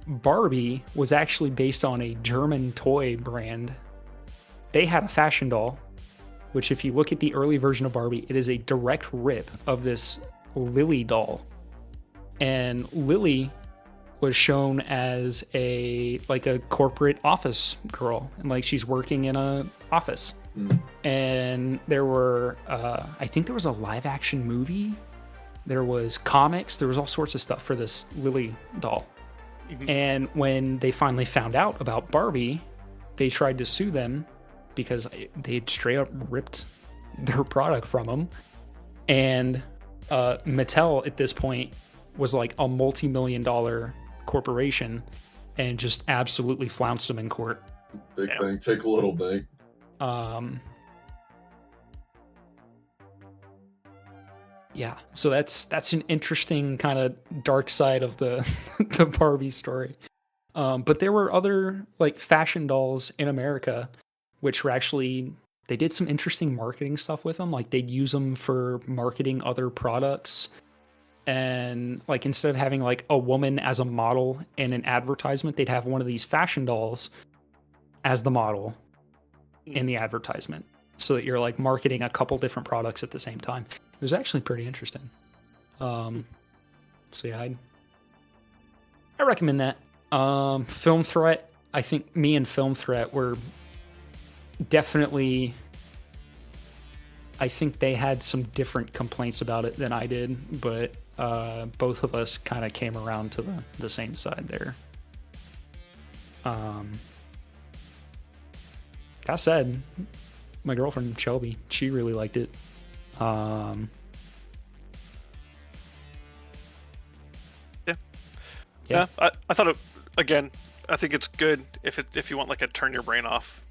Barbie was actually based on a German toy brand. They had a fashion doll, which if you look at the early version of Barbie, it is a direct rip of this Lily doll. And Lily was shown as a corporate office girl, and like she's working in a office. And there were I think there was a live action movie, there was comics, there was all sorts of stuff for this Lily doll. And when they finally found out about Barbie, they tried to sue them because they had straight up ripped their product from them. And Mattel at this point was like a multi-million-dollar corporation and just absolutely flounced them in court. Big bank, take a little bank. Yeah, so that's an interesting kind of dark side of the the Barbie story. But there were other like fashion dolls in America, which were actually, they did some interesting marketing stuff with them. Like they'd use them for marketing other products. And like instead of having like a woman as a model in an advertisement, they'd have one of these fashion dolls as the model in the advertisement, so that you're like marketing a couple different products at the same time. It was actually pretty interesting. So yeah, I recommend that. Film Threat, I think me and Film Threat were definitely, I think they had some different complaints about it than I did, but both of us kind of came around to the same side there. That said, my girlfriend Shelby, she really liked it. Yeah. I thought it, again, I think it's good if you want like a turn your brain off,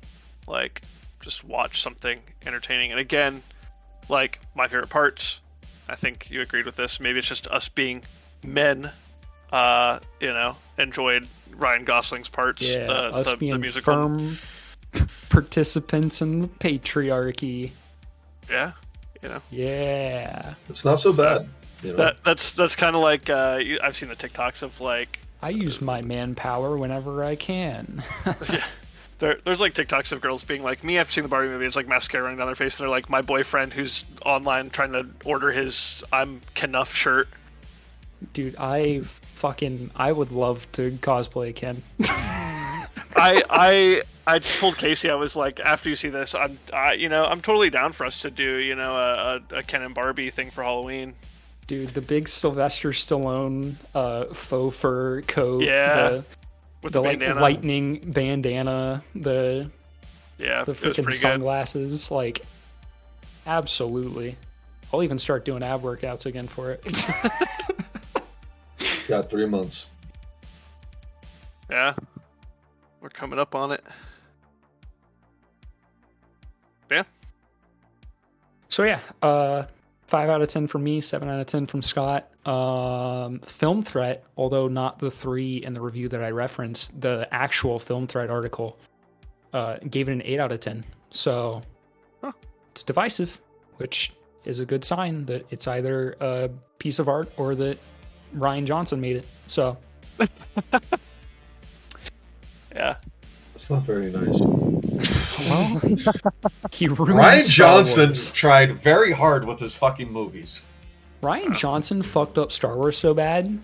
like just watch something entertaining. And again, like my favorite parts, I think you agreed with this. Maybe it's just us being men, enjoyed Ryan Gosling's parts. Yeah, us being the musical. Firm participants in the patriarchy. Yeah, Yeah. It's not so bad. That's kind of like I've seen the TikToks of like I use my manpower whenever I can. There's like TikToks of girls being like, me after seeing the Barbie movie, it's like mascara running down their face, and they're like, my boyfriend who's online trying to order his I'm Kenough shirt. Dude, I would love to cosplay Ken. I told Casey, I was like, after you see this, I'm totally down for us to do a Ken and Barbie thing for Halloween. Dude, the big Sylvester Stallone faux fur coat, with the bandana. like lightning bandana, the it was freaking pretty sunglasses, like absolutely. I'll even start doing ab workouts again for it. Got 3 months. Yeah, we're coming up on it. Yeah. So yeah, 5 out of 10 from me, 7 out of 10 from Scott. Film Threat, although not the 3 in the review that I referenced, the actual Film Threat article gave it an 8 out of 10. So it's divisive, which is a good sign that it's either a piece of art or that Ryan Johnson made it. So yeah, That's not very nice. well, he ruined Ryan Star Johnson Wars. tried very hard with his fucking movies. Ryan Johnson fucked up Star Wars so bad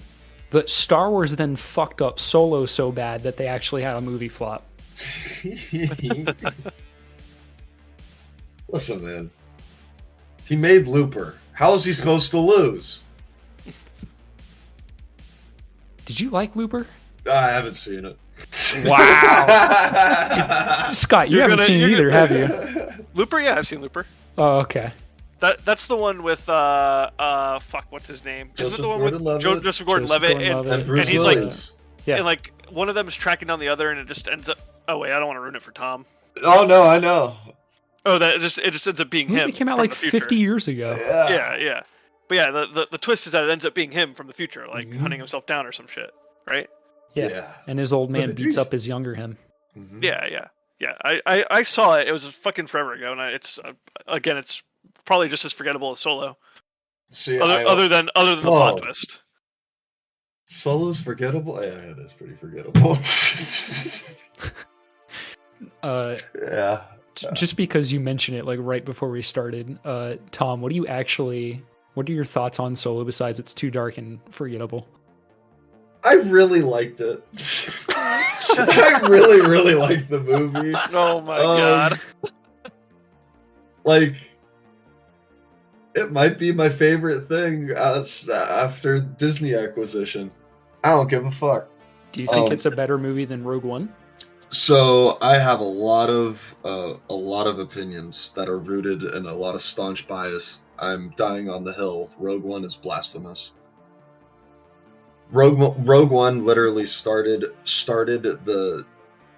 that Star Wars then fucked up Solo so bad that they actually had a movie flop. Listen, man. He made Looper. How is he supposed to lose? Did you like Looper? I haven't seen it. Wow. Scott, you haven't seen it either, have you? Looper? Yeah, I've seen Looper. Oh, okay. That's the one with fuck, what's his name? Is it the one with Joseph Gordon-Levitt And Bruce and he's Willis. Yeah. and like one of them is tracking down the other, and it just ends up. Oh wait, I don't want to ruin it for Tom. Oh no, I know. Oh, that it just ends up being The movie him. came out from like the future. 50 years ago. Yeah. But yeah, the twist is that it ends up being him from the future, like hunting himself down or some shit, right? Yeah. And his old man the beats Beast. up his younger him. Mhm. Yeah. I saw it. It was fucking forever ago, and it's again, it's probably just as forgettable as Solo. See, Other than the plot twist. Solo's forgettable? Yeah, it is pretty forgettable. Yeah. Just because you mentioned it like right before we started, Tom, what are your thoughts on Solo besides it's too dark and forgettable? I really liked it. I really, really liked the movie. Oh my god. Like, it might be my favorite thing after Disney acquisition. I don't give a fuck. Do you think it's a better movie than Rogue One? So I have a lot of opinions that are rooted in a lot of staunch bias. I'm dying on the hill. Rogue One is blasphemous. Rogue One literally started the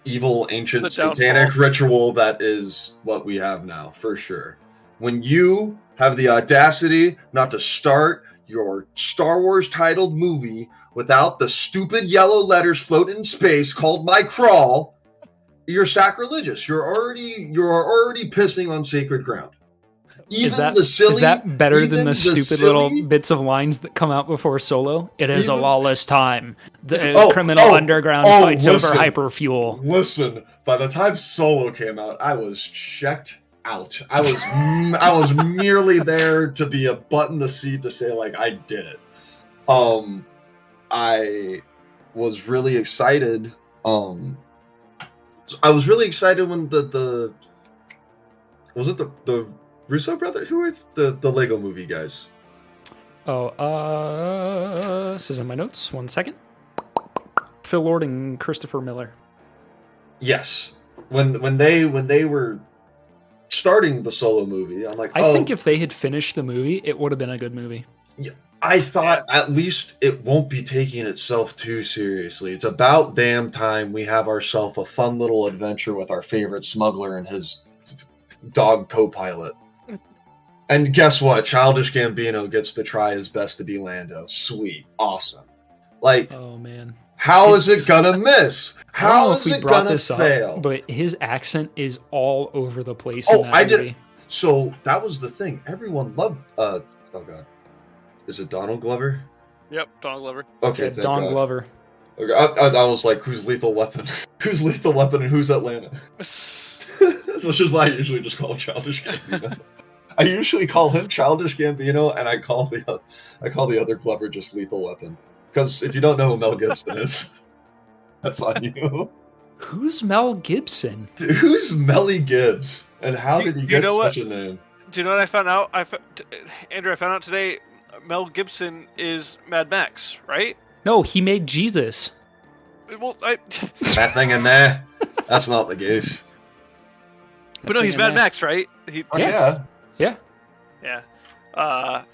evil ancient The downfall. satanic ritual that is what we have now, for sure. When you have the audacity not to start your Star Wars titled movie without the stupid yellow letters floating in space called My Crawl, you're sacrilegious. You're already pissing on sacred ground. Is that better than the stupid little bits of lines that come out before Solo? It is a lawless time. The criminal underground fights over hyperfuel. Listen, by the time Solo came out, I was checked out. I was merely there to be a butt in the seat to say like I did it. I was really excited. I was really excited when the was it the Russo brothers? Who are the Lego movie guys? This is in my notes. 1 second. Phil Lord and Christopher Miller. Yes. When they were starting the Solo movie, I'm like, I think if they had finished the movie, it would have been a good movie. I thought at least it won't be taking itself too seriously. It's about damn time we have ourselves a fun little adventure with our favorite smuggler and his dog co-pilot. And guess what? Childish Gambino gets to try his best to be Lando. Sweet. Awesome. Like, oh man. How is it gonna miss? How is it gonna fail? Up, but his accent is all over the place in that movie. Did. So that was the thing. Everyone loved oh god. Is it Donald Glover? Yep, Donald Glover. Okay, Don Glover. I was like, who's Lethal Weapon? Who's Lethal Weapon and who's Atlanta? Which is why I usually just call him Childish Gambino. I usually call him Childish Gambino, and I call the other Glover just Lethal Weapon. Because if you don't know who Mel Gibson is, that's on you. Who's Mel Gibson? Dude, who's Melly Gibbs? And how did he get such a name? Do you know what I found out? Andrew, I found out today Mel Gibson is Mad Max, right? No, he made Jesus. Well, That thing in there? That's not the goose. But no, he's Mad Max, right? Yeah.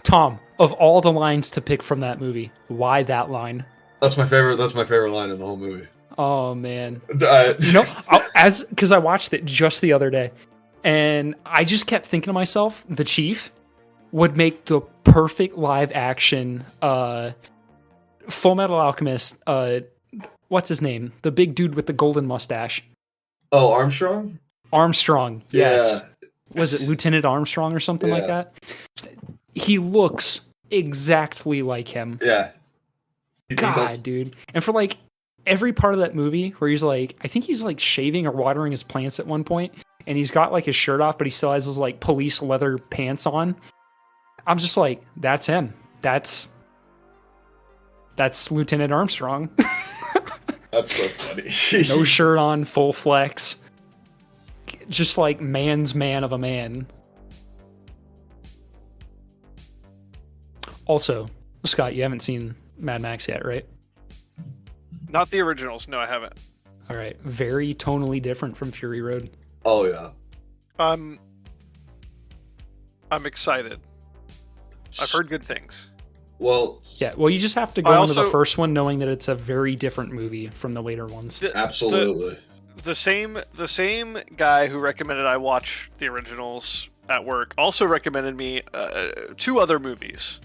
Tom, of all the lines to pick from that movie, why that line? That's my favorite line in the whole movie. Oh man. Because I watched it just the other day, and I just kept thinking to myself, the Chief would make the perfect live action Full Metal Alchemist. What's his name? The big dude with the golden mustache. Oh, Armstrong? Armstrong, yes. Yeah. Was it Lieutenant Armstrong or something like that? He looks exactly like him. Yeah. God, dude. And for like every part of that movie where he's like, I think he's like shaving or watering his plants at one point, and he's got like his shirt off, but he still has his like police leather pants on. I'm just like, that's him. That's Lieutenant Armstrong. That's so funny. No shirt on, full flex. Just like man's man of a man. Also, Scott, you haven't seen Mad Max yet, right? Not the originals. No, I haven't. All right. Very tonally different from Fury Road. Oh, yeah. I'm excited. I've heard good things. Well, yeah. Well, you just have to go into the first one knowing that it's a very different movie from the later ones. Absolutely. The same guy who recommended I watch the originals at work also recommended me 2 other movies.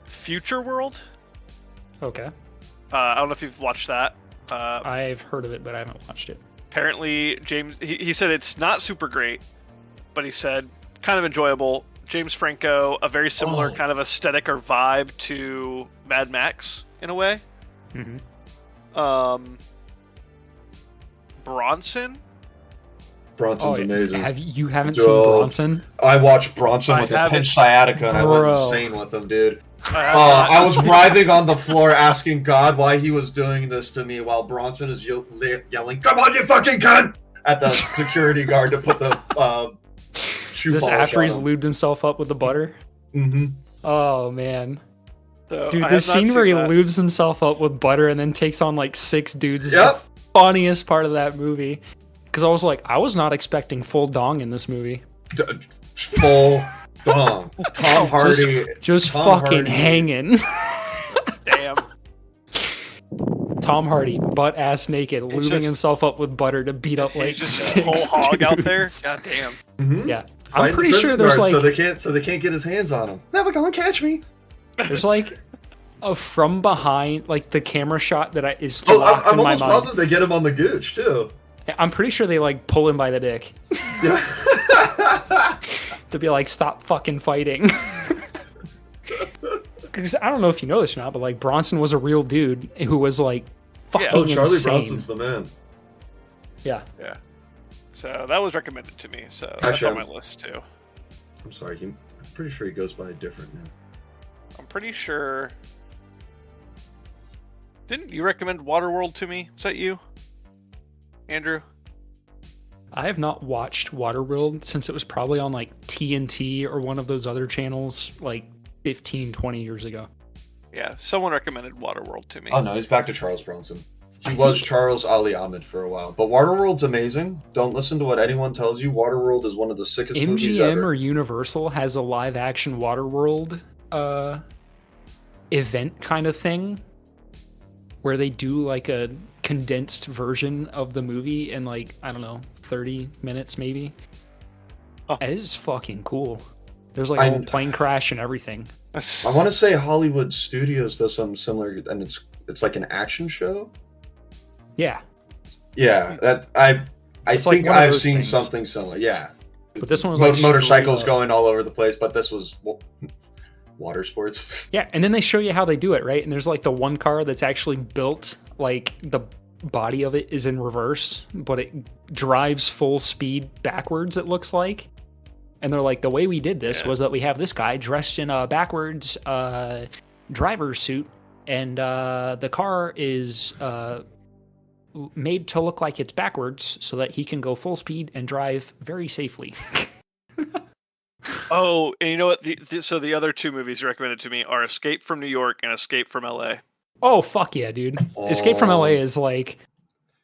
Future World. Okay. I don't know if you've watched that. I've heard of it, but I haven't watched it. Apparently, James he said it's not super great, but he said kind of enjoyable. James Franco, a very similar kind of aesthetic or vibe to Mad Max in a way. Bronson's amazing. You haven't seen Bronson? I watched Bronson with a pinch sciatica, and I went insane with him, dude. I was writhing on the floor asking God why he was doing this to me while Bronson is yelling, "Come on, you fucking cunt!" at the security guard to put the shoe polish on him. Is this after he's lubed himself up with the butter? Mm-hmm. Oh, man. So, dude, the scene where he lubes himself up with butter and then takes on like 6 dudes is the funniest part of that movie. Because I was like, I was not expecting full dong in this movie. Full dong. Tom Hardy. Just fucking hanging. Damn. Tom Hardy, butt-ass naked, lubing himself up with butter to beat up like 6 a whole hog dudes. out there. God damn. Mm-hmm. Yeah. I'm pretty sure there's like... So they can't get his hands on him. Never gonna catch me. There's like a from behind, like the camera shot that is I'm almost positive they get him on the gooch too. I'm pretty sure they like pull him by the dick. Yeah. To be like, stop fucking fighting. Because I don't know if you know this or not, but like Bronson was a real dude who was like fucking Charlie insane. Bronson's the man. Yeah. Yeah. So that was recommended to me. So that's on my list too. I'm sorry. I'm pretty sure he goes by a different name. I'm pretty sure. Didn't you recommend Waterworld to me? Is that you, Andrew? I have not watched Waterworld since it was probably on like TNT or one of those other channels like 15, 20 years ago. Yeah, someone recommended Waterworld to me. Oh no, he's back to Charles Bronson. He was Charles Ali Ahmed for a while. But Waterworld's amazing. Don't listen to what anyone tells you. Waterworld is one of the sickest movies ever. MGM or Universal has a live action Waterworld event kind of thing where they do like a condensed version of the movie in like, I don't know, 30 minutes maybe. It is fucking cool. There's like a whole plane crash and everything. I want to say Hollywood Studios does something similar, and it's like an action show. Yeah. Yeah, that I think like I've seen something similar. Yeah. But this one was like motorcycles going all over the place, but this was water sports. Yeah, and then they show you how they do it, right? And there's like the one car that's actually built, like the body of it is in reverse, but it drives full speed backwards, it looks like. And they're like, the way we did this was that we have this guy dressed in a backwards driver's suit, and the car is made to look like it's backwards so that he can go full speed and drive very safely. Oh, and you know what? So the other two movies recommended to me are Escape from New York and Escape from LA. Oh, fuck yeah, dude. Escape from LA is like...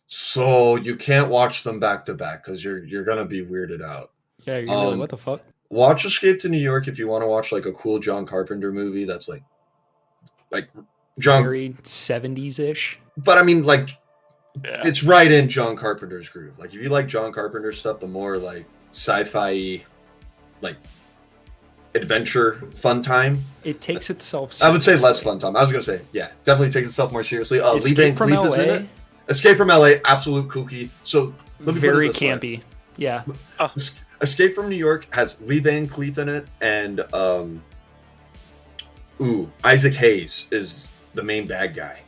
So you can't watch them back to back because you're going to be weirded out. Yeah, you're really, what the fuck? Watch Escape to New York if you want to watch like a cool John Carpenter movie that's like John... Very 70s-ish. But I mean, like, it's right in John Carpenter's groove. Like, if you like John Carpenter stuff, the more like sci-fi, like adventure fun time. It takes itself seriously. I would say less fun time. I was gonna say, yeah, definitely takes itself more seriously. Lee Van from Cleef is in it. Escape from LA, absolute kooky. So let me very put it this campy. way. Yeah. Escape from New York has Lee Van Cleef in it, and Isaac Hayes is the main bad guy,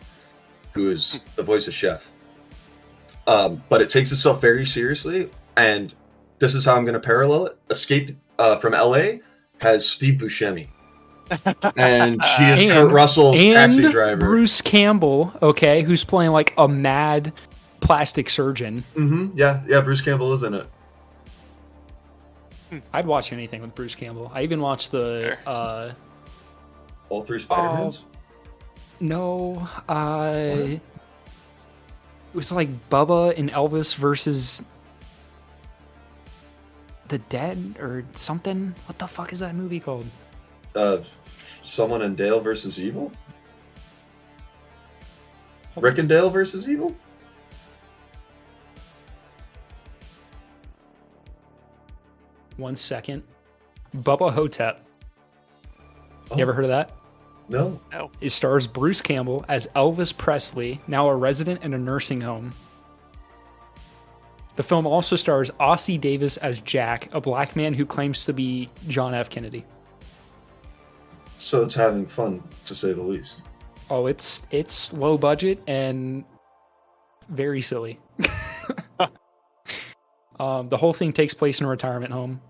who is the voice of Chef. But it takes itself very seriously, and this is how I'm going to parallel it. Escape from LA has Steve Buscemi, and she is Kurt Russell's taxi driver. Bruce Campbell, okay, who's playing like a mad plastic surgeon. Mm-hmm. Yeah, Bruce Campbell is in it. I'd watch anything with Bruce Campbell. I even watched the all three Spider-Mans? No, it was like Bubba and Elvis versus the Dead or something. What the fuck is that movie called? Someone and Dale versus Evil? Rick and Dale versus Evil? One second. Bubba Hotep. You ever heard of that? No. It stars Bruce Campbell as Elvis Presley, now a resident in a nursing home. The film also stars Ossie Davis as Jack, a black man who claims to be John F. Kennedy. So it's having fun, to say the least. Oh, it's low budget and very silly. The whole thing takes place in a retirement home.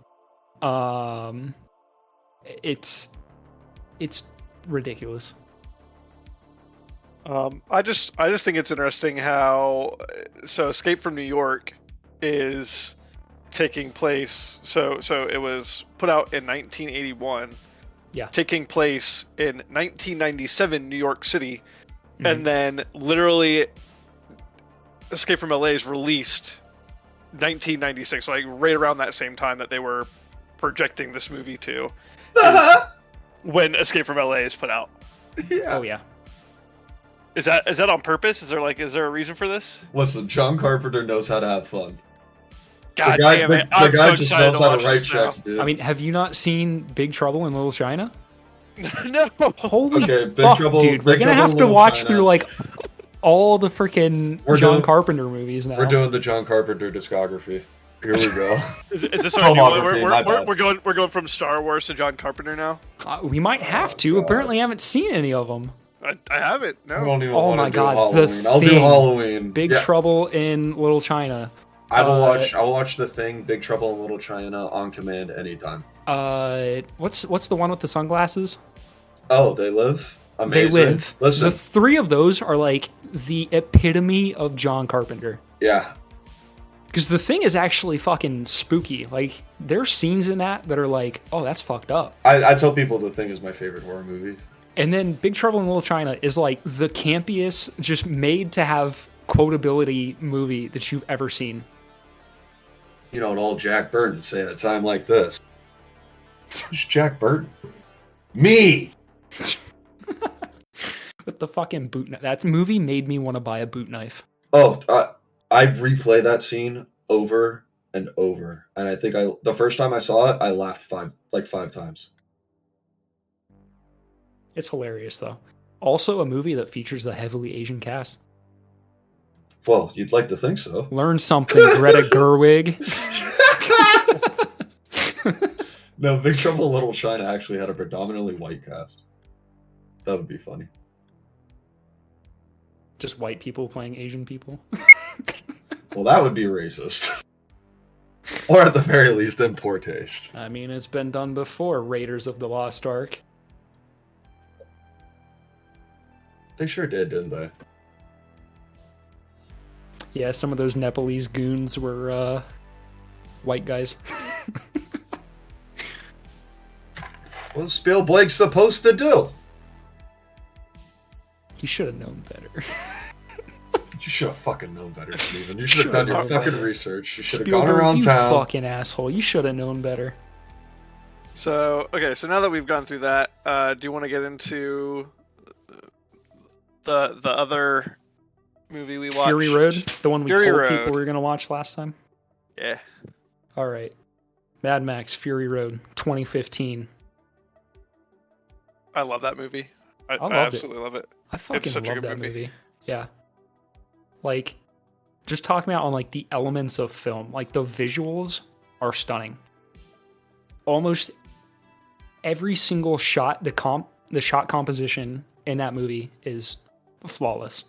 It's ridiculous. I just think it's interesting how Escape from New York is taking place. So it was put out in 1981. Yeah. Taking place in 1997 New York City, and then literally Escape from LA is released 1996, like right around that same time that they were projecting this movie to. When Escape from LA is put out. Yeah. Oh yeah. Is that on purpose? Is there a reason for this? Listen, John Carpenter knows how to have fun. God damn it! I'm the so guy just excited knows to how watch to write this now. checks, dude. I mean, have you not seen Big Trouble in Little China? No. Holy Big fuck, Trouble, dude! We're Big gonna Trouble have in to Little watch China. through like all the freaking John Carpenter movies now. We're doing the John Carpenter discography. Here we go. Is this our new one? Filmography, my bad. We're going from Star Wars to John Carpenter now. We might have to. God. Apparently, I haven't seen any of them. I haven't. I No. don't even Oh want my to do God, Halloween. The I'll do Thing. Halloween. Big Yeah. Trouble in Little China. I will watch. I will watch The Thing, Big Trouble in Little China on command anytime. What's the one with the sunglasses? Oh, They Live. Amazing. They Live. Listen, The three of those are like the epitome of John Carpenter. yeah, Because The Thing is actually fucking spooky. Like, there's scenes in that are like, oh, that's fucked up. I tell people The Thing is my favorite horror movie. And then Big Trouble in Little China is like the campiest, just made to have quotability movie that you've ever seen. You know, an old Jack Burton say at a time like this. Who's Jack Burton? Me! With the fucking boot knife. That movie made me want to buy a boot knife. Oh, I replay that scene over and over. And I think the first time I saw it, I laughed five times. It's hilarious, though. Also, a movie that features a heavily Asian cast. Well, you'd like to think so. Learn something, Greta Gerwig. No, Big Trouble in Little China actually had a predominantly white cast. That would be funny. Just white people playing Asian people. Well, that would be racist. Or at the very least, in poor taste. I mean, it's been done before. Raiders of the Lost Ark. They sure did, didn't they? Yeah, some of those Nepalese goons were white guys. What's Spielberg supposed to do? You should have known better. You should have fucking known better, Steven. You should have done your Should've fucking known. research. You should have Spielberg, gone around you town. fucking asshole. You should have known better. So, okay, so now that we've gone through that, do you want to get into the other movie we watched? Fury Road? The one we Fury told Road. people we were going to watch last time? Yeah. All right. Mad Max Fury Road 2015. I love that movie. I loved absolutely love it. I fucking such a love good that movie. movie. Yeah. Like, just talking about on like the elements of film, like the visuals are stunning. Almost every single shot, the shot composition in that movie is flawless.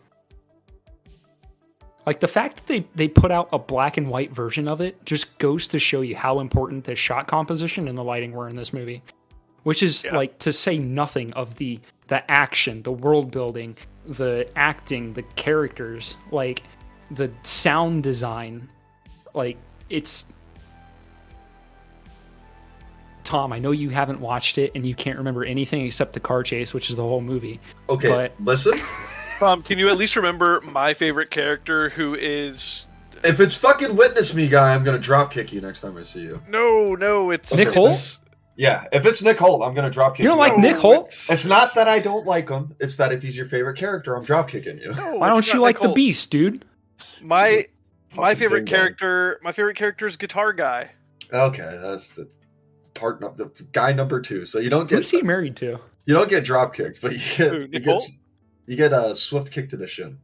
Like the fact that they put out a black and white version of it just goes to show you how important the shot composition and the lighting were in this movie. Which is like to say nothing of the action, the world building, the acting, the characters, like the sound design. Like it's Tom, I know you haven't watched it and you can't remember anything except the car chase, which is the whole movie. Okay, But listen. Can you at least remember my favorite character who is... If it's fucking Witness Me guy, I'm gonna drop kick you next time I see you. No, it's... Nick Holt? Yeah, if it's Nick Holt, I'm gonna drop kick You don't like No, Nick Holt? It's not that I don't like him. It's that if he's your favorite character, I'm drop kicking you. No, Why don't it's you not like Nick the Holt. Beast, dude? My Fucking favorite ding-dong. character is Guitar Guy. Okay, that's the the guy number 2. So you don't Who's get he married to? you don't get drop kicked, but Who, Nick Holt? you get a swift kick to the shin.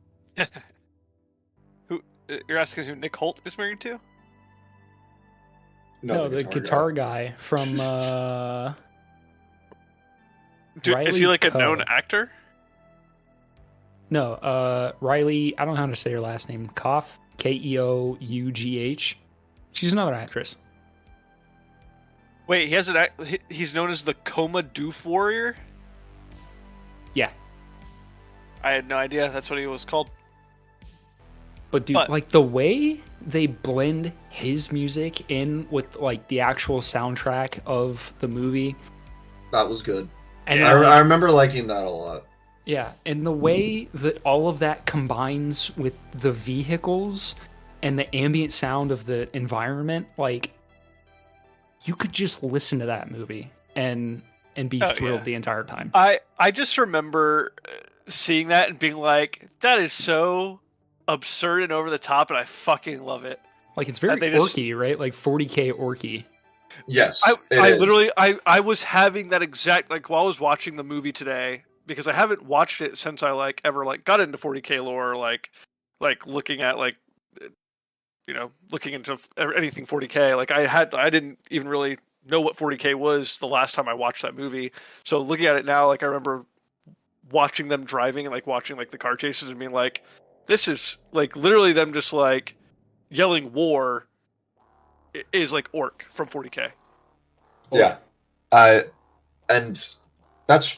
You're asking who Nick Holt is married to? No, the guitar guy from Is he Riley like a Coe. known actor? No, Riley, I don't know how to say her last name. Koff, Keough. She's another actress. Wait, he's known as the Coma Doof Warrior? Yeah. I had no idea that's what he was called. But dude, like the way they blend his music in with like the actual soundtrack of the movie. That was good. And I then, like, remember liking that a lot. yeah, and the way that all of that combines with the vehicles and the ambient sound of the environment, like you could just listen to that movie and be thrilled the entire time. I just remember seeing that and being like, that is so absurd and over the top, and I fucking love it. Like it's very orky, right? Like 40K orky. Yes, I was having that exact, like, while I was watching the movie today, because I haven't watched it since I like ever like got into 40K lore, like looking at like, you know, looking into anything 40K. Like I didn't even really know what 40K was the last time I watched that movie. So looking at it now, like I remember watching them driving and like watching like the car chases and being like, this is like literally them just like yelling war is like Orc from 40K. Yeah. And that's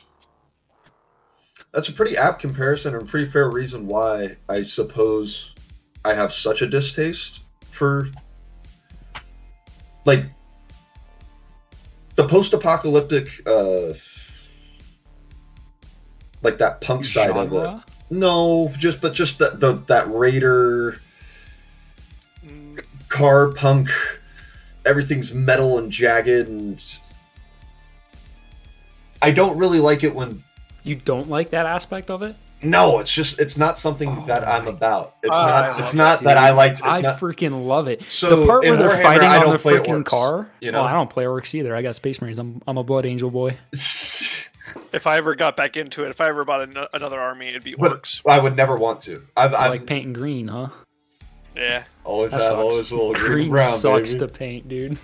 a pretty apt comparison and a pretty fair reason why I suppose I have such a distaste for like the post-apocalyptic like that punk side of it. Genre? No, just that Raider car punk, everything's metal and jagged, and I don't really like it when You don't like that aspect of it? no, it's not something that I'm about. It's God, not dude. that I liked. I It's not. freaking love it. So, the part where in they're Warhammer, fighting I on don't the play freaking orcs, car. you know? Well, I don't play orcs either. I got Space Marines. I'm a Blood Angel boy. If I ever got back into it, if I ever bought another army, it'd be But Orcs. I would never want to. I I've like painting green, huh? Yeah. always That have sucks. always will. Green Green and brown, sucks baby. to paint, dude.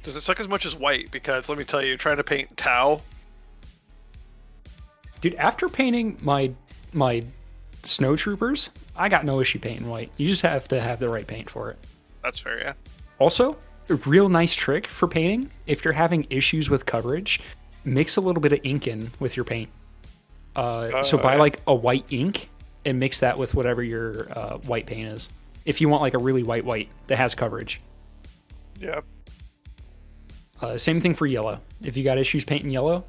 Does it suck as much as white? Because let me tell you, trying to paint Tau. Dude, after painting my snow troopers, I got no issue painting white. You just have to have the right paint for it. That's fair, yeah. Also, a real nice trick for painting, if you're having issues with coverage, mix a little bit of ink in with your paint. So buy like a white ink and mix that with whatever your white paint is. If you want like a really white that has coverage. Yeah. Same thing for yellow. If you got issues painting yellow,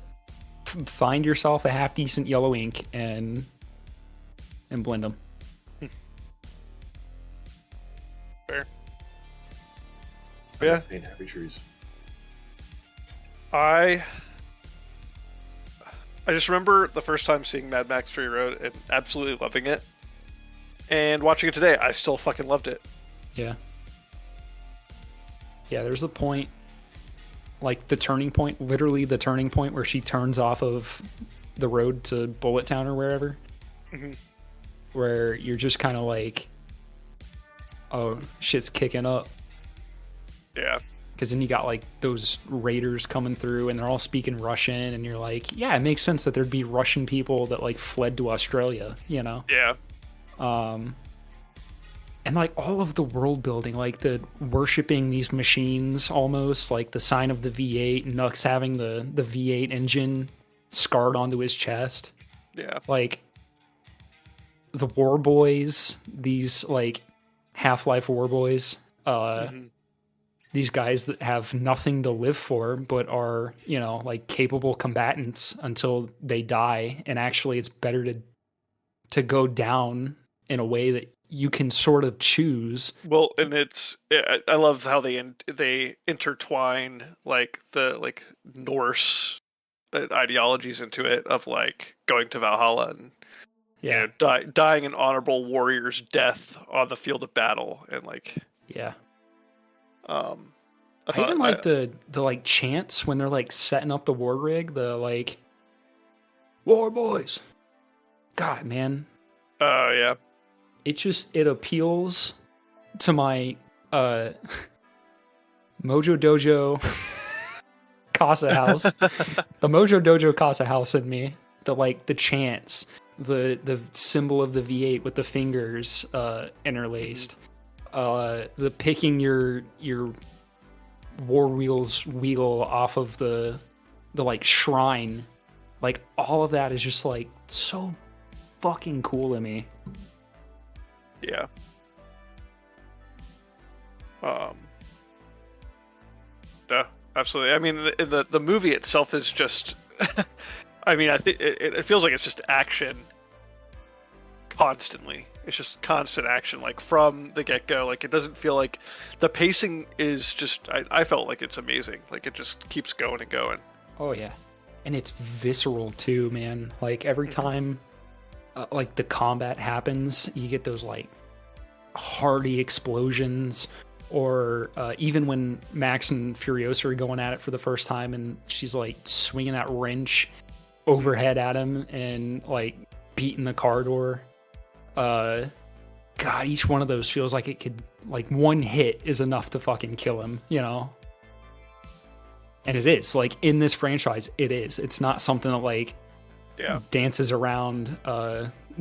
find yourself a half decent yellow ink and blend them. Fair. Yeah. Paint happy trees. I just remember the first time seeing Mad Max Fury Road and absolutely loving it. And watching it today, I still fucking loved it. Yeah. Yeah, there's a point, like the turning point, literally the turning point where she turns off of the road to Bullet Town or wherever, where you're just kind of like, oh, shit's kicking up. Yeah. Because then you got like those raiders coming through and they're all speaking Russian, and you're like, yeah, it makes sense that there'd be Russian people that like fled to Australia, you know? Yeah. And like all of the world building, like the worshiping these machines almost, like the sign of the V8, Nux having the V8 engine scarred onto his chest. Yeah. Like the war boys, these like Half-Life war boys, these guys that have nothing to live for, but are, you know, like capable combatants until they die. And actually it's better to go down in a way that you can sort of choose. Well, and I love how they intertwine like the like Norse ideologies into it, of like going to Valhalla and you know, dying an honorable warrior's death on the field of battle, and like I even like the like chants when they're like setting up the war rig, the like war boys. God, man. Oh yeah. It appeals to my Mojo Dojo Casa house. The Mojo Dojo Casa house in me. The chants, the symbol of the V8 with the fingers interlaced. The picking your war wheel off of the like shrine. Like all of that is just like so fucking cool to me. Yeah. Yeah, absolutely. I mean, the movie itself is just. I mean, I think it feels like it's just action. Constantly, it's just constant action, like from the get go. Like it doesn't feel like the pacing is just. I felt like it's amazing. Like it just keeps going and going. Oh yeah, and it's visceral too, man. Like every time. Like the combat happens, you get those like hearty explosions, or even when Max and Furiosa are going at it for the first time, and she's like swinging that wrench overhead at him and like beating the car door. God, each one of those feels like it could, like one hit is enough to fucking kill him, you know? And it is, like in this franchise, it is. It's not something that like dances around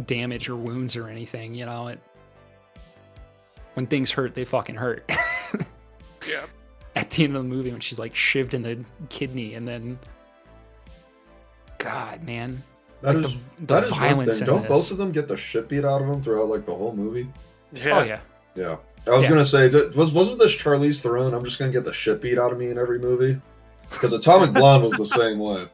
damage or wounds or anything, you know. When things hurt, they fucking hurt. Yeah. At the end of the movie, when she's like shivved in the kidney, and then God, man, that like is the violence. Don't both of them get the shit beat out of them throughout like the whole movie? Yeah. Oh yeah. Yeah. I was gonna say, wasn't this Charlize Theron? I'm just gonna get the shit beat out of me in every movie, because Atomic Blonde was the same way.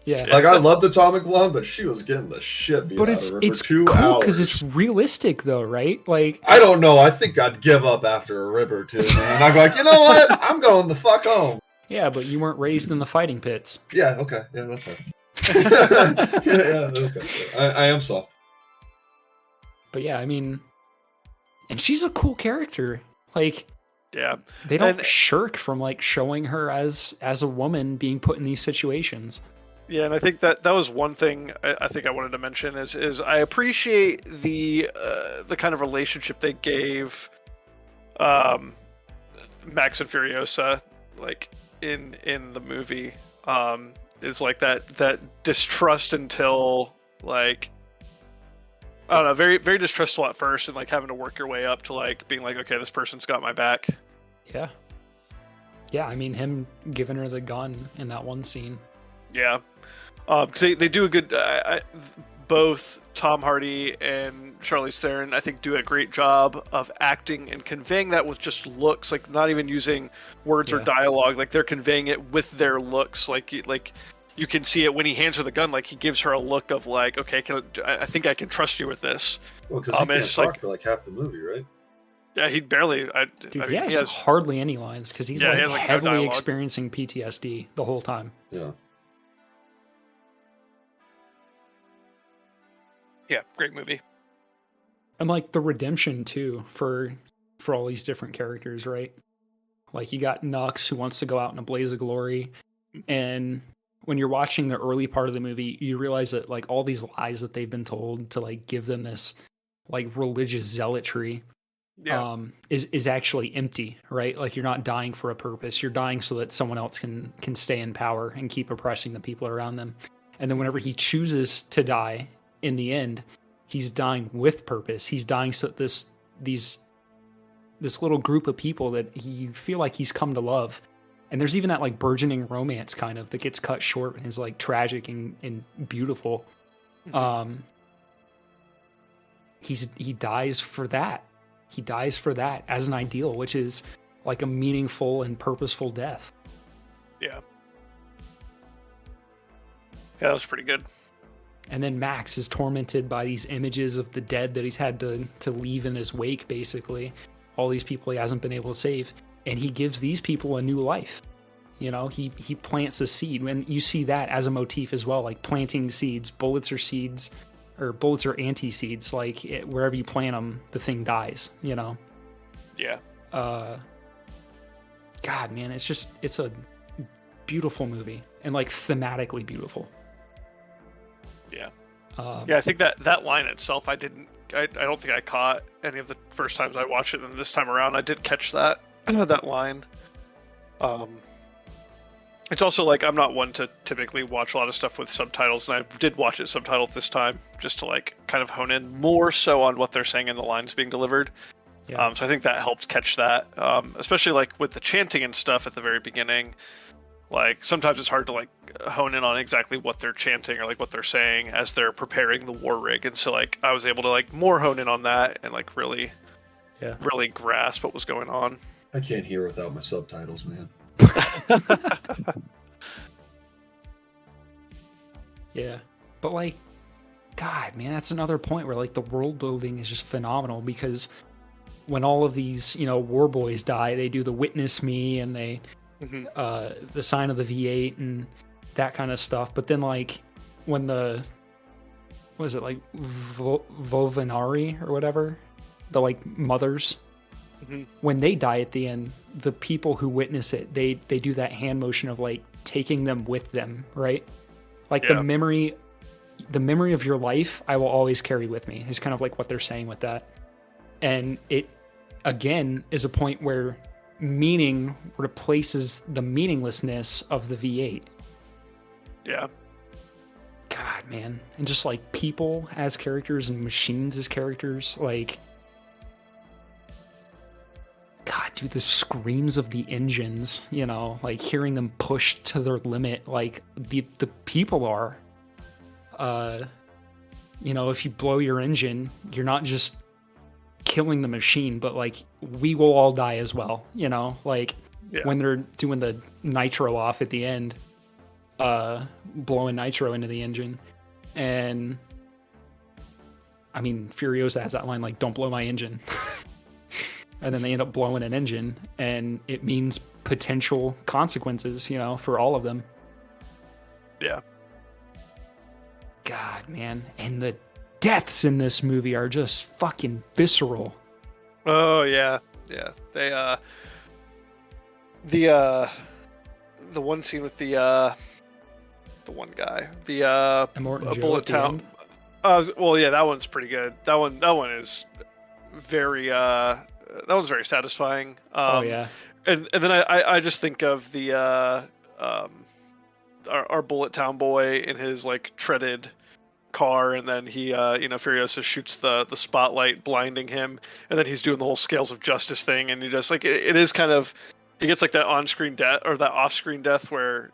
Yeah. Like I loved Atomic Blonde, but she was getting the shit beat out of her for 2 cool hours. Because it's realistic, though, right? Like I don't know. I think I'd give up after a rib or two, man. I'm like, you know what? I'm going the fuck home. Yeah, but you weren't raised in the fighting pits. Yeah. Okay. Yeah, that's fine. Okay. I am soft. But yeah, I mean, and she's a cool character. Like, yeah, they don't shirk from like showing her as a woman being put in these situations. Yeah, and I think that was one thing I think I wanted to mention is I appreciate the kind of relationship they gave Max and Furiosa. Like in the movie. Is like that distrust until like, I don't know, very very distrustful at first, and like having to work your way up to like being like, okay, this person's got my back. Yeah. Yeah, I mean, him giving her the gun in that one scene. Yeah. Because they do a good... both Tom Hardy and Charlize Theron, I think, do a great job of acting and conveying that with just looks, like not even using words or dialogue. Like they're conveying it with their looks. Like you can see it when he hands her the gun. Like he gives her a look of like, okay, I think I can trust you with this. Well, because he can't talk for like half the movie, right? Yeah, he barely. Dude, he has hardly any lines because he's like heavily experiencing PTSD the whole time. Yeah. Yeah, great movie. And like the redemption too for all these different characters, right? Like you got Nux who wants to go out in a blaze of glory, and when you're watching the early part of the movie, you realize that like all these lies that they've been told to like give them this like religious zealotry. Yeah. Is actually empty, right? Like you're not dying for a purpose. You're dying so that someone else can stay in power and keep oppressing the people around them. And then whenever he chooses to die in the end, he's dying with purpose. He's dying so that this little group of people that he feel like he's come to love. And there's even that like burgeoning romance kind of that gets cut short and is like tragic and beautiful. He dies for that. He dies for that as an ideal, which is like a meaningful and purposeful death. Yeah. Yeah, that was pretty good. And then Max is tormented by these images of the dead that he's had to leave in his wake, basically. All these people he hasn't been able to save. And he gives these people a new life. You know, he plants a seed. And you see that as a motif as well, like planting seeds. Bullets are seeds. Or bullets are anti-seeds, like wherever you plant them, the thing dies, you know? Yeah. God, man, it's a beautiful movie and like thematically beautiful. Yeah. Yeah, I think that line itself, I don't think I caught any of the first times I watched it, and this time around I did catch that line. It's also like I'm not one to typically watch a lot of stuff with subtitles, and I did watch it subtitled this time just to like kind of hone in more so on what they're saying and the lines being delivered. Yeah. So I think that helped catch that, especially like with the chanting and stuff at the very beginning. Like sometimes it's hard to like hone in on exactly what they're chanting or like what they're saying as they're preparing the war rig, and so like I was able to like more hone in on that and like really grasp what was going on. I can't hear without my subtitles, man. Yeah, but like, God, man, that's another point where like the world building is just phenomenal, because when all of these, you know, war boys die, they do the witness me and they the sign of the V8 and that kind of stuff. But then like when the was it like Volvenari or whatever, the like mothers, when they die at the end, the people who witness it, they do that hand motion of like taking them with them, right? Like the memory of your life, I will always carry with me, is kind of like what they're saying with that. And it, again, is a point where meaning replaces the meaninglessness of the V8. Yeah. God, man. And just like people as characters and machines as characters, like, God, dude, the screams of the engines, you know, like hearing them pushed to their limit, like the people are, you know, if you blow your engine, you're not just killing the machine, but like we will all die as well, you know, like when they're doing the nitro off at the end, blowing nitro into the engine. And I mean, Furiosa has that line like, don't blow my engine. And then they end up blowing an engine, and it means potential consequences, you know, for all of them. Yeah. God, man. And the deaths in this movie are just fucking visceral. Oh, yeah. Yeah. They, the one scene with the one guy, the bullet town. Well, yeah, that one's pretty good. That one is very, that was very satisfying. Oh yeah, And then I just think of the our Bullet Town boy in his like treaded car, and then he Furiosa shoots the spotlight, blinding him, and then he's doing the whole scales of justice thing, and you just like it is kind of, he gets like that on-screen death or that off-screen death where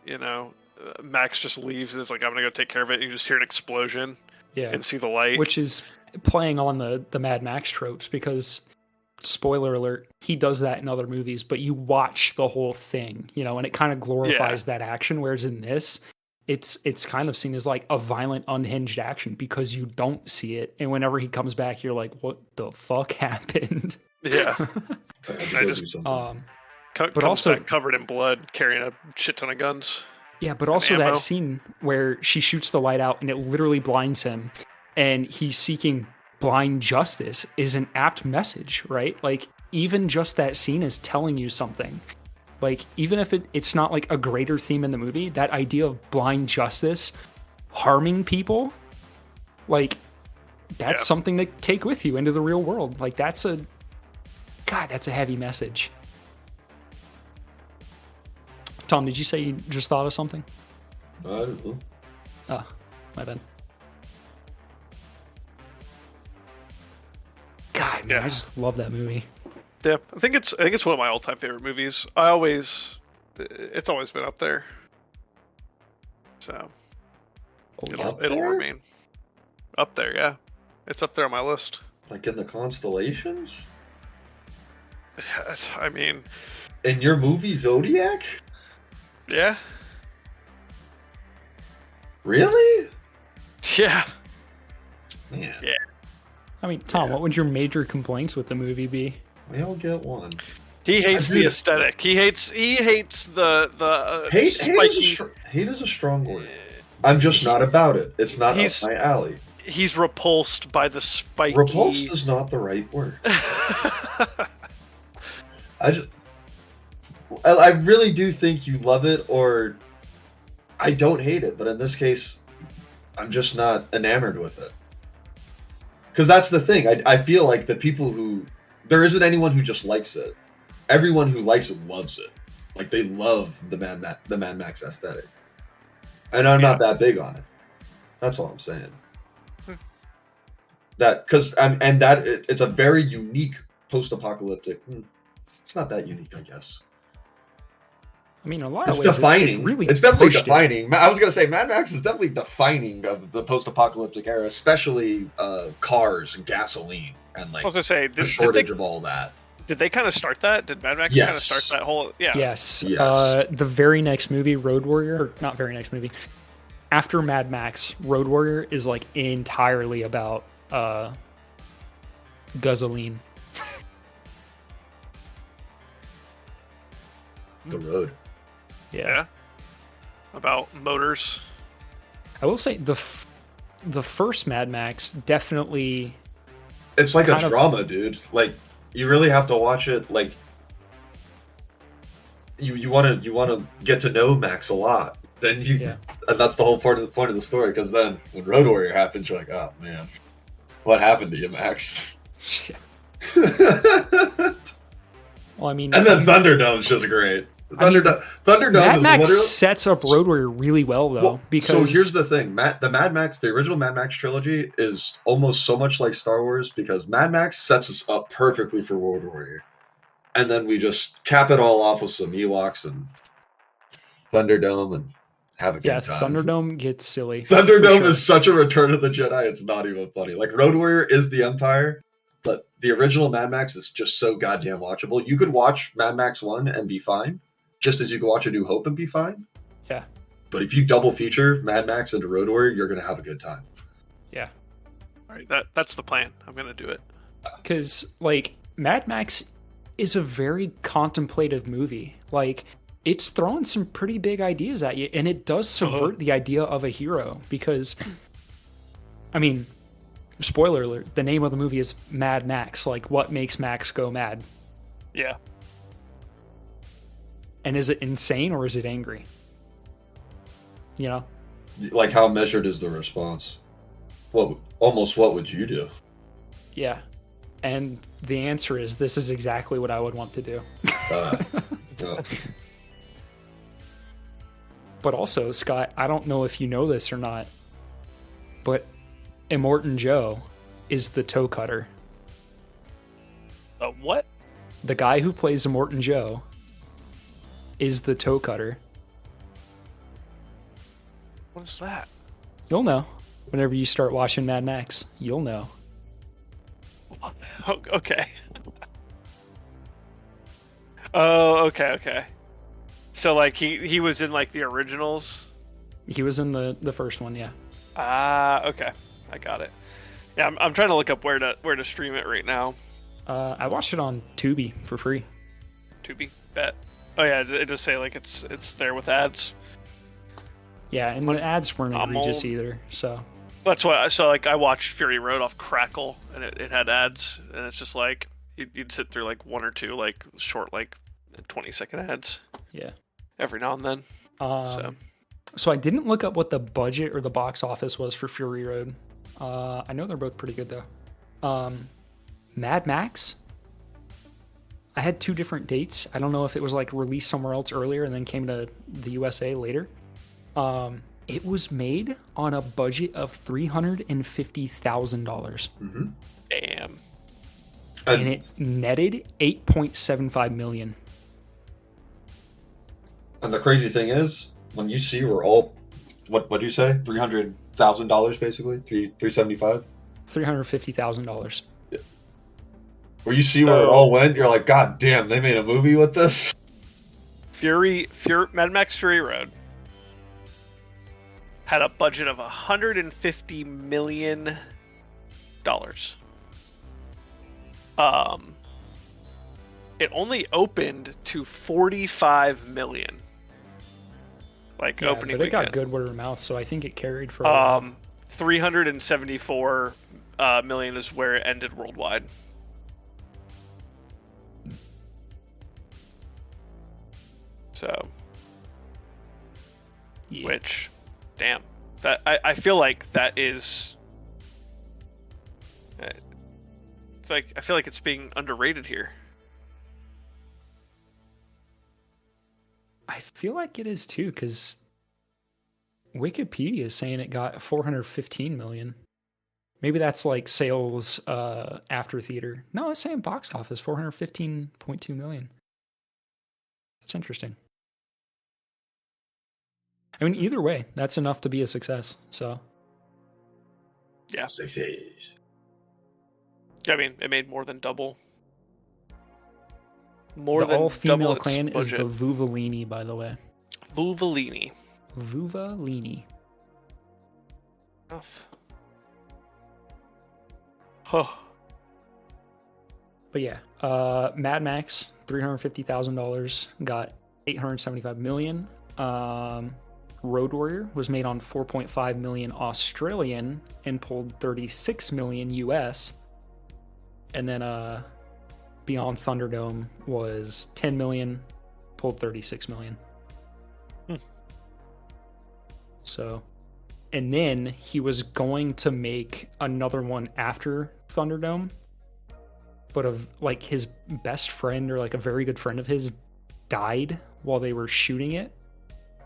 Max just leaves and is like, I'm gonna go take care of it, and you just hear an explosion and see the light, which is playing on the Mad Max tropes, because spoiler alert, he does that in other movies, but you watch the whole thing, and it kind of glorifies that action, whereas in this it's kind of seen as like a violent, unhinged action because you don't see it, and whenever he comes back you're like, what the fuck happened? I just but also covered in blood, carrying a shit ton of guns. But also that scene where she shoots the light out and it literally blinds him, and he's seeking blind justice, is an apt message, right? Like, even just that scene is telling you something. Like, even if it's not like a greater theme in the movie, that idea of blind justice harming people, like, that's something to take with you into the real world. Like, that's a heavy message. Tom, did you say you just thought of something? I don't know. Oh, my bad. God, man, I just love that movie. Yeah, I think it's one of my all-time favorite movies. It's always been up there. So it'll remain up there. Yeah, it's up there on my list. Like in the constellations? I mean, in your movie Zodiac? Yeah. Really? Yeah. Man. Yeah. I mean, Tom, what would your major complaints with the movie be? We all get one. He hates the aesthetic. He hates the spiky. Hate is a strong word. I'm just not about it. It's not up my alley. He's repulsed by the spiky. Repulsed is not the right word. I really do think you love it, or I don't hate it, but in this case, I'm just not enamored with it. Because that's the thing. I feel like the people there isn't anyone who just likes it. Everyone who likes it loves it. Like, they love the Mad Max aesthetic. And I'm not that big on it. That's all I'm saying. It's a very unique post-apocalyptic. It's not that unique, I guess. I mean, a lot it's of ways, defining. It's definitely defining. I was going to say Mad Max is definitely defining of the post-apocalyptic era, especially cars and gasoline and like the shortage of all that. Did they kind of start that? Did Mad Max kind of start that whole? Yeah. Yes. The very next movie, Road Warrior, or not very next movie, after Mad Max, Road Warrior is like entirely about gasoline. The road. Yeah. About motors. I will say the first Mad Max definitely. It's like a drama, dude. Like, you really have to watch it. Like, you want to get to know Max a lot. Then and that's the whole point of the story. Because then when Road Warrior happens, you're like, oh man, what happened to you, Max? Well, I mean, and then Thunderdome's just great. Thunderdome Mad is Max literally sets up Road Warrior really well, though. So here's the thing: the original Mad Max trilogy is almost so much like Star Wars, because Mad Max sets us up perfectly for Road Warrior, and then we just cap it all off with some Ewoks and Thunderdome and have a good time. Thunderdome gets silly. Thunderdome is such a Return of the Jedi; it's not even funny. Like, Road Warrior is the Empire, but the original Mad Max is just so goddamn watchable. You could watch Mad Max 1 and be fine, just as you could watch A New Hope and be fine. Yeah. But if you double feature Mad Max into Road Warrior, you're going to have a good time. Yeah. All right, that's the plan. I'm going to do it. Because, like, Mad Max is a very contemplative movie. Like, it's throwing some pretty big ideas at you, and it does subvert the idea of a hero. Because, I mean, spoiler alert, the name of the movie is Mad Max. Like, what makes Max go mad? Yeah. And is it insane or is it angry? You know? Like, how measured is the response? What would you do? Yeah. And the answer is, this is exactly what I would want to do. Uh, uh, But also, Scott, I don't know if you know this or not, but Immortan Joe is the toe cutter. What? The guy who plays Immortan Joe is the toe cutter. What is that? You'll know. Whenever you start watching Mad Max, you'll know. Okay. Oh, okay. So like he was in like the originals. He was in the first one, yeah. Okay, I got it. Yeah, I'm trying to look up where to stream it right now. I watched it on Tubi for free. Tubi, bet. Oh yeah, it just say like it's there with ads. Yeah, and the ads weren't I'm egregious old. either. So That's why I saw. Like I watched Fury Road off Crackle, and it had ads, and it's just like you'd sit through like one or two like short like 20-second ads yeah. every now and then. So I didn't look up what the budget or the box office was for Fury Road. I know they're both pretty good though. Mad Max. I had 2 different dates. I don't know if it was like released somewhere else earlier and then came to the USA later. It was made on a budget of $350,000. Damn. And it netted $8.75 million. And the crazy thing is, when you see we're all, what do you say? $300,000 basically, 375. $350,000. Where you see where it all went, you're like, God damn, they made a movie with this. Mad Max Fury Road had a budget of $150 million. It only opened to 45 million. Like Yeah, opening but it got weekend. good word of mouth, so I think it carried for a while. 374 million is where it ended worldwide. So, Yeah. which, damn, that I feel like that is, I feel like it's being underrated here. I feel like it is too, because Wikipedia is saying it got 415 million. Maybe that's like sales after theater. No, it's saying box office 415.2 million. That's interesting. I mean, either way, that's enough to be a success. So, Yeah. Success. I mean, it made more than double. the all-female its clan is budget. the Vuvalini, by the way. Vuvalini. Vuvalini. Enough. Huh. But yeah, Mad Max, $350,000, got 875 million. Road Warrior was made on 4.5 million Australian and pulled 36 million US. And then Beyond Thunderdome was 10 million, pulled 36 million. So, and then he was going to make another one after Thunderdome, but of like his best friend or like a very good friend of his died while they were shooting it,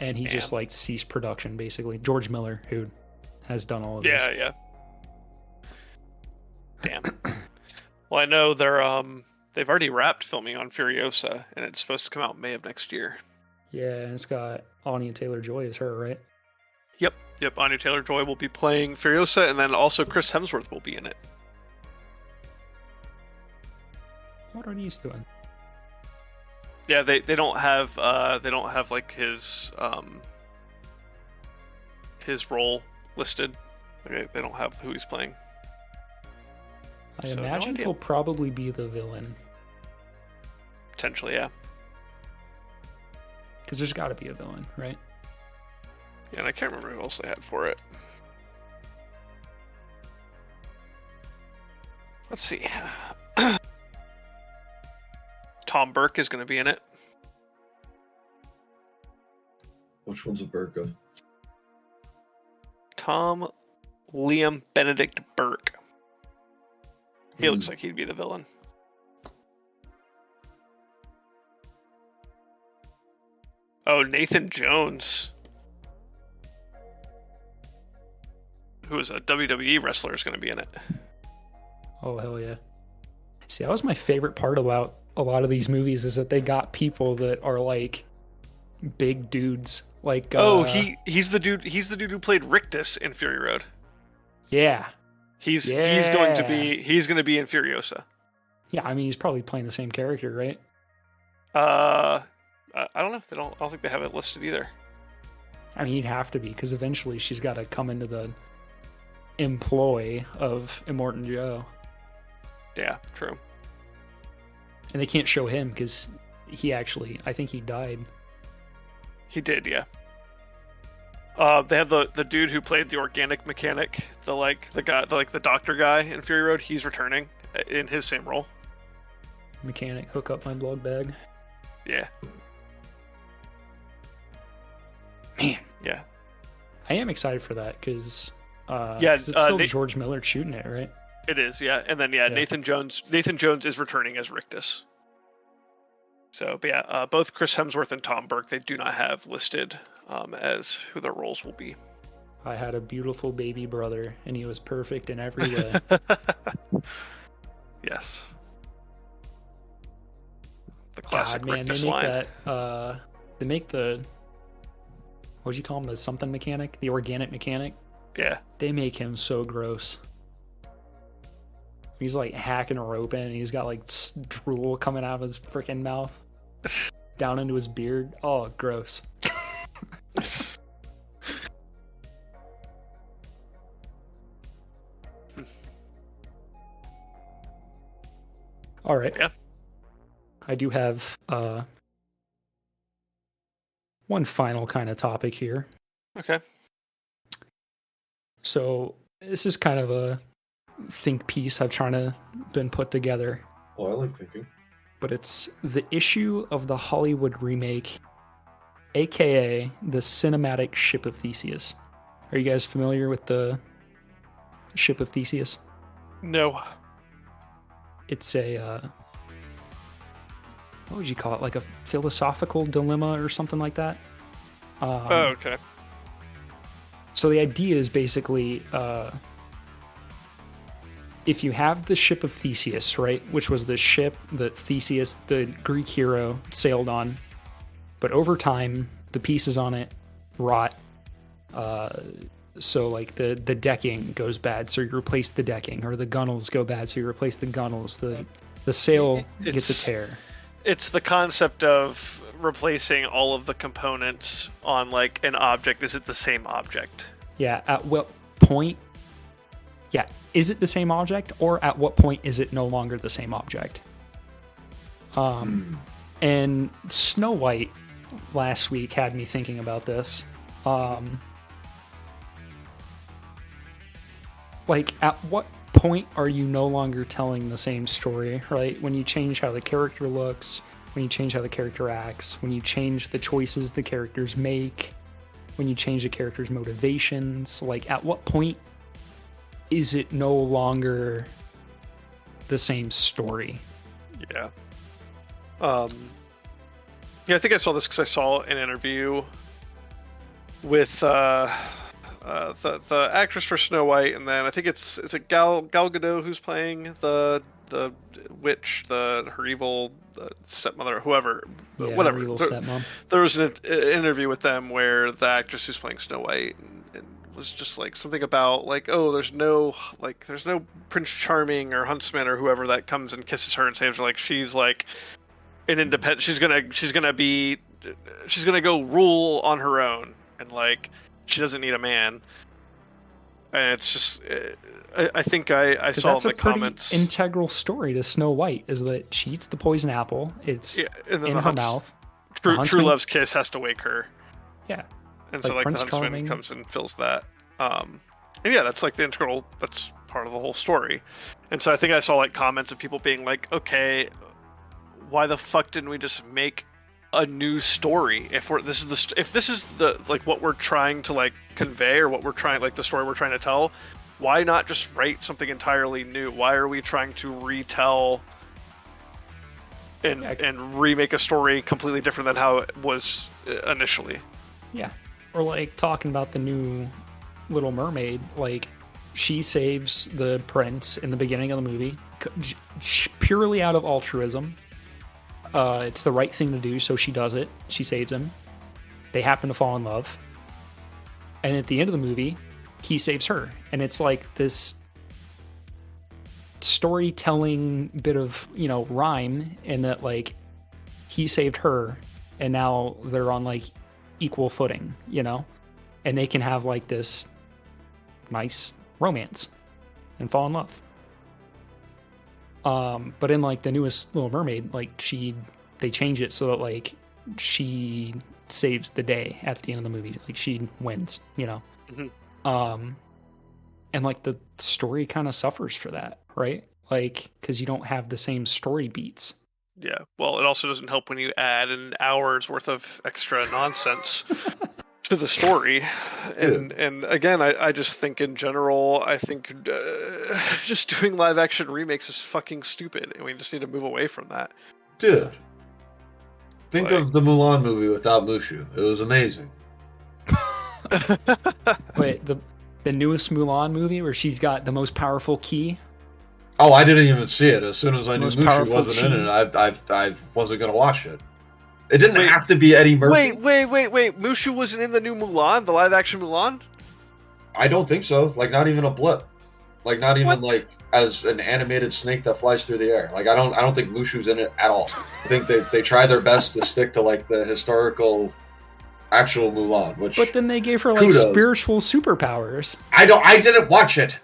and he just like ceased production basically. George Miller, who has done all of this. Yeah. Damn. Well, I know they've already wrapped filming on Furiosa, and it's supposed to come out May of next year. Yeah, and it's got Anya Taylor-Joy as her, right? Yep. Anya Taylor-Joy will be playing Furiosa, and then also Chris Hemsworth will be in it. What are these doing? Yeah, they don't have like his role listed. They don't have who he's playing. I So, no imagine idea. he'll probably be the villain, Potentially, yeah. because there's got to be a villain, right? Yeah, and I can't remember who else they had for it. Let's see. Tom Burke is going to be in it. Which one's a Burka? Tom Liam Benedict Burke. He looks like he'd be the villain. Oh, Nathan Jones, who is a WWE wrestler, is going to be in it. Oh, hell yeah. See, that was my favorite part about a lot of these movies is that they got people that are like big dudes. Like he's the dude who played Rictus in Fury Road. Yeah. He's going to be in Furiosa. Yeah, I mean he's probably playing the same character, right? I don't know. I don't think they have it listed either. I mean, he'd have to be because eventually she's got to come into the employ of Immortan Joe. Yeah, true. And they can't show him because I think he died. He did, yeah. They have the dude who played the organic mechanic, the doctor guy in Fury Road. He's returning in his same role. Mechanic, hook up my blog bag. Yeah. Man. Yeah. I am excited for that because it's still George Miller shooting it, right? It is, yeah. And then Nathan Jones is returning as Rictus. So, but yeah, both Chris Hemsworth and Tom Burke, they do not have listed as who their roles will be. I had a beautiful baby brother, and he was perfect in every way. Yes. The classic God, man, Rictus line. They make the what'd you call him? The something mechanic? The organic mechanic? Yeah. They make him so gross. He's like hacking a rope in, and he's got like drool coming out of his freaking mouth down into his beard. Oh, gross. All right. Yeah. I do have one final kind of topic here. Okay. So this is kind of a think piece I've been put together. Oh, I like thinking. But it's the issue of the Hollywood remake, aka the cinematic Ship of Theseus. Are you guys familiar with the Ship of Theseus? No. It's a what would you call it? Like a philosophical dilemma or something like that. Okay. So the idea is basically if you have the Ship of Theseus, right, which was the ship that Theseus, the Greek hero, sailed on, but over time the pieces on it rot. So like the decking goes bad, so you replace the decking, or the gunnels go bad, so you replace the gunnels. The sail gets a tear. It's the concept of replacing all of the components on like an object. Is it the same object? Yeah. At what point? Yeah. Is it the same object, or at what point is it no longer the same object? And Snow White last week had me thinking about this. Like, at what point are you no longer telling the same story, right? When you change how the character looks, when you change how the character acts, when you change the choices the characters make, when you change the character's motivations, like, at what point is it no longer the same story? Yeah. Yeah, I think I saw this because I saw an interview with the actress for Snow White, and then I think it's Gal Gadot who's playing the witch, her evil stepmother, whoever, whatever. Evil stepmom. There was an interview with them where the actress who's playing Snow White and was just like something about like, oh, there's no Prince Charming or Huntsman or whoever that comes and kisses her and saves her. Like, she's like an independent. She's gonna go rule on her own, and like she doesn't need a man. And it's just, I think I saw in the comments. That's a pretty integral story to Snow White, is that she eats the poison apple. It's in her mouth. True Love's kiss has to wake her. Yeah. And so like the Huntsman comes and fills that. And yeah, that's like that's part of the whole story. And so I think I saw like comments of people being like, okay, why the fuck didn't we just make a new story? If this is the like what we're trying to like convey, or what we're trying, like the story we're trying to tell, why not just write something entirely new? Why are we trying to retell and remake a story completely different than how it was initially. Yeah. Or like talking about the new Little Mermaid, like she saves the prince in the beginning of the movie purely out of altruism. It's the right thing to do, so she does it. She saves him. They happen to fall in love. And at the end of the movie, he saves her. And it's like this storytelling bit of, rhyme in that, like, he saved her and now they're on, like, equal footing, And they can have, like, this nice romance and fall in love. But in, like, the newest Little Mermaid, like, they change it so that, like, she saves the day at the end of the movie. Like, she wins, Mm-hmm. And, like, the story kind of suffers for that, right? Like, because you don't have the same story beats. Yeah, well, it also doesn't help when you add an hour's worth of extra nonsense to the story. And again, I just think in general, I think just doing live action remakes is fucking stupid, and we just need to move away from that. Dude, think of the Mulan movie without Mushu. It was amazing. Wait, the newest Mulan movie where she's got the most powerful key? Oh, I didn't even see it. As soon as I knew Mushu wasn't chi. in it, I wasn't going to watch it. It didn't have to be Eddie Murphy. Wait. Mushu wasn't in the new Mulan, the live action Mulan? I don't think so. Like, not even a blip. Like, not even like as an animated snake that flies through the air. Like, I don't think Mushu's in it at all. I think they try their best to stick to like the historical actual Mulan, but then they gave her like spiritual superpowers. I didn't watch it.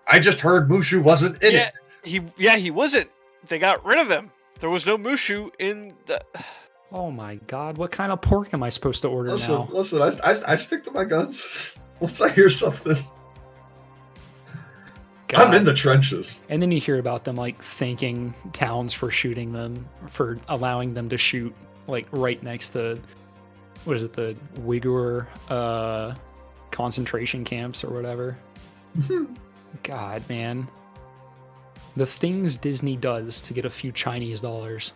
I just heard Mushu wasn't in it. He wasn't. They got rid of him. There was no Mushu in the. Oh my god! What kind of pork am I supposed to order now? Listen, I stick to my guns. Once I hear something, God. I'm in the trenches. And then you hear about them like thanking towns for shooting them, for allowing them to shoot like right next to, what is it, the Uyghur concentration camps or whatever. God, man. The things Disney does to get a few Chinese dollars.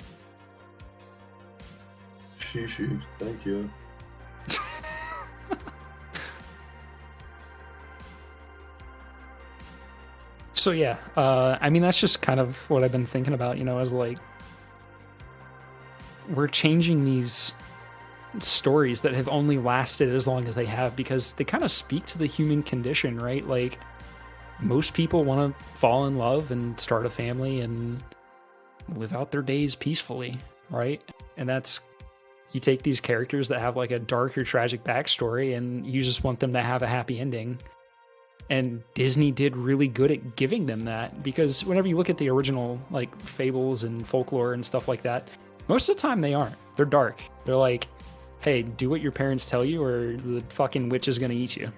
She, thank you. So yeah, I mean, that's just kind of what I've been thinking about, as like, we're changing these stories that have only lasted as long as they have because they kind of speak to the human condition, right? Like, most people want to fall in love and start a family and live out their days peacefully, right? And that's, you take these characters that have like a dark or tragic backstory and you just want them to have a happy ending. And Disney did really good at giving them that, because whenever you look at the original like fables and folklore and stuff like that, most of the time they aren't. They're dark. They're like, hey, do what your parents tell you or the fucking witch is going to eat you.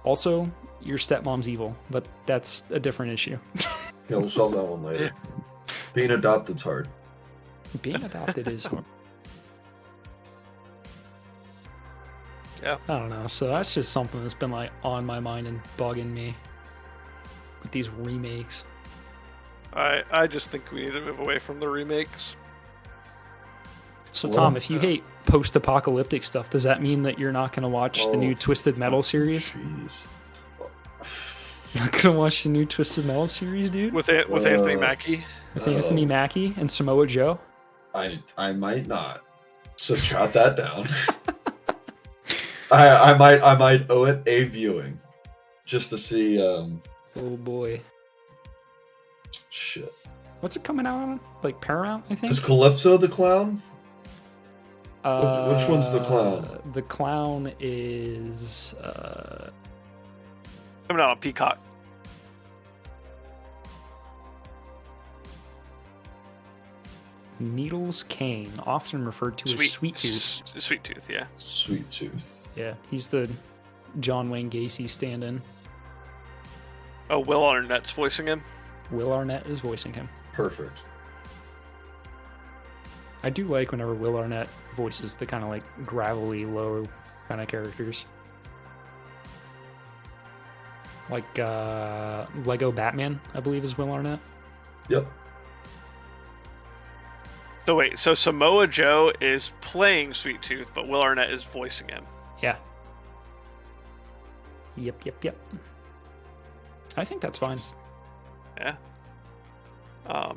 Also, your stepmom's evil, but that's a different issue. Yeah, we'll solve that one later. Being adopted's hard. Being adopted is hard. Yeah. I don't know. So that's just something that's been like on my mind and bugging me with these remakes. I just think we need to move away from the remakes. So Tom, if you hate post-apocalyptic stuff, does that mean that you're not going to watch the new Twisted Metal series? Jeez. You're not going to watch the new Twisted Metal series, dude? With Anthony Mackie? With Anthony Mackie and Samoa Joe? I might not. So jot that down. I might owe it a viewing, just to see. Oh boy. Shit. What's it coming out on? Like Paramount, I think. Is Calypso the clown? Which one's the clown? The clown is coming out on Peacock. Needles Kane, often referred to as Sweet Tooth. Sweet Tooth, yeah. Sweet Tooth. Yeah, he's the John Wayne Gacy stand-in. Oh, Will Arnett's voicing him? Will Arnett is voicing him. Perfect. I do like whenever Will Arnett voices the kind of like gravelly, low kind of characters. Like Lego Batman, I believe, is Will Arnett. Yep. So wait, so Samoa Joe is playing Sweet Tooth, but Will Arnett is voicing him. Yeah. Yep. I think that's fine. Yeah. I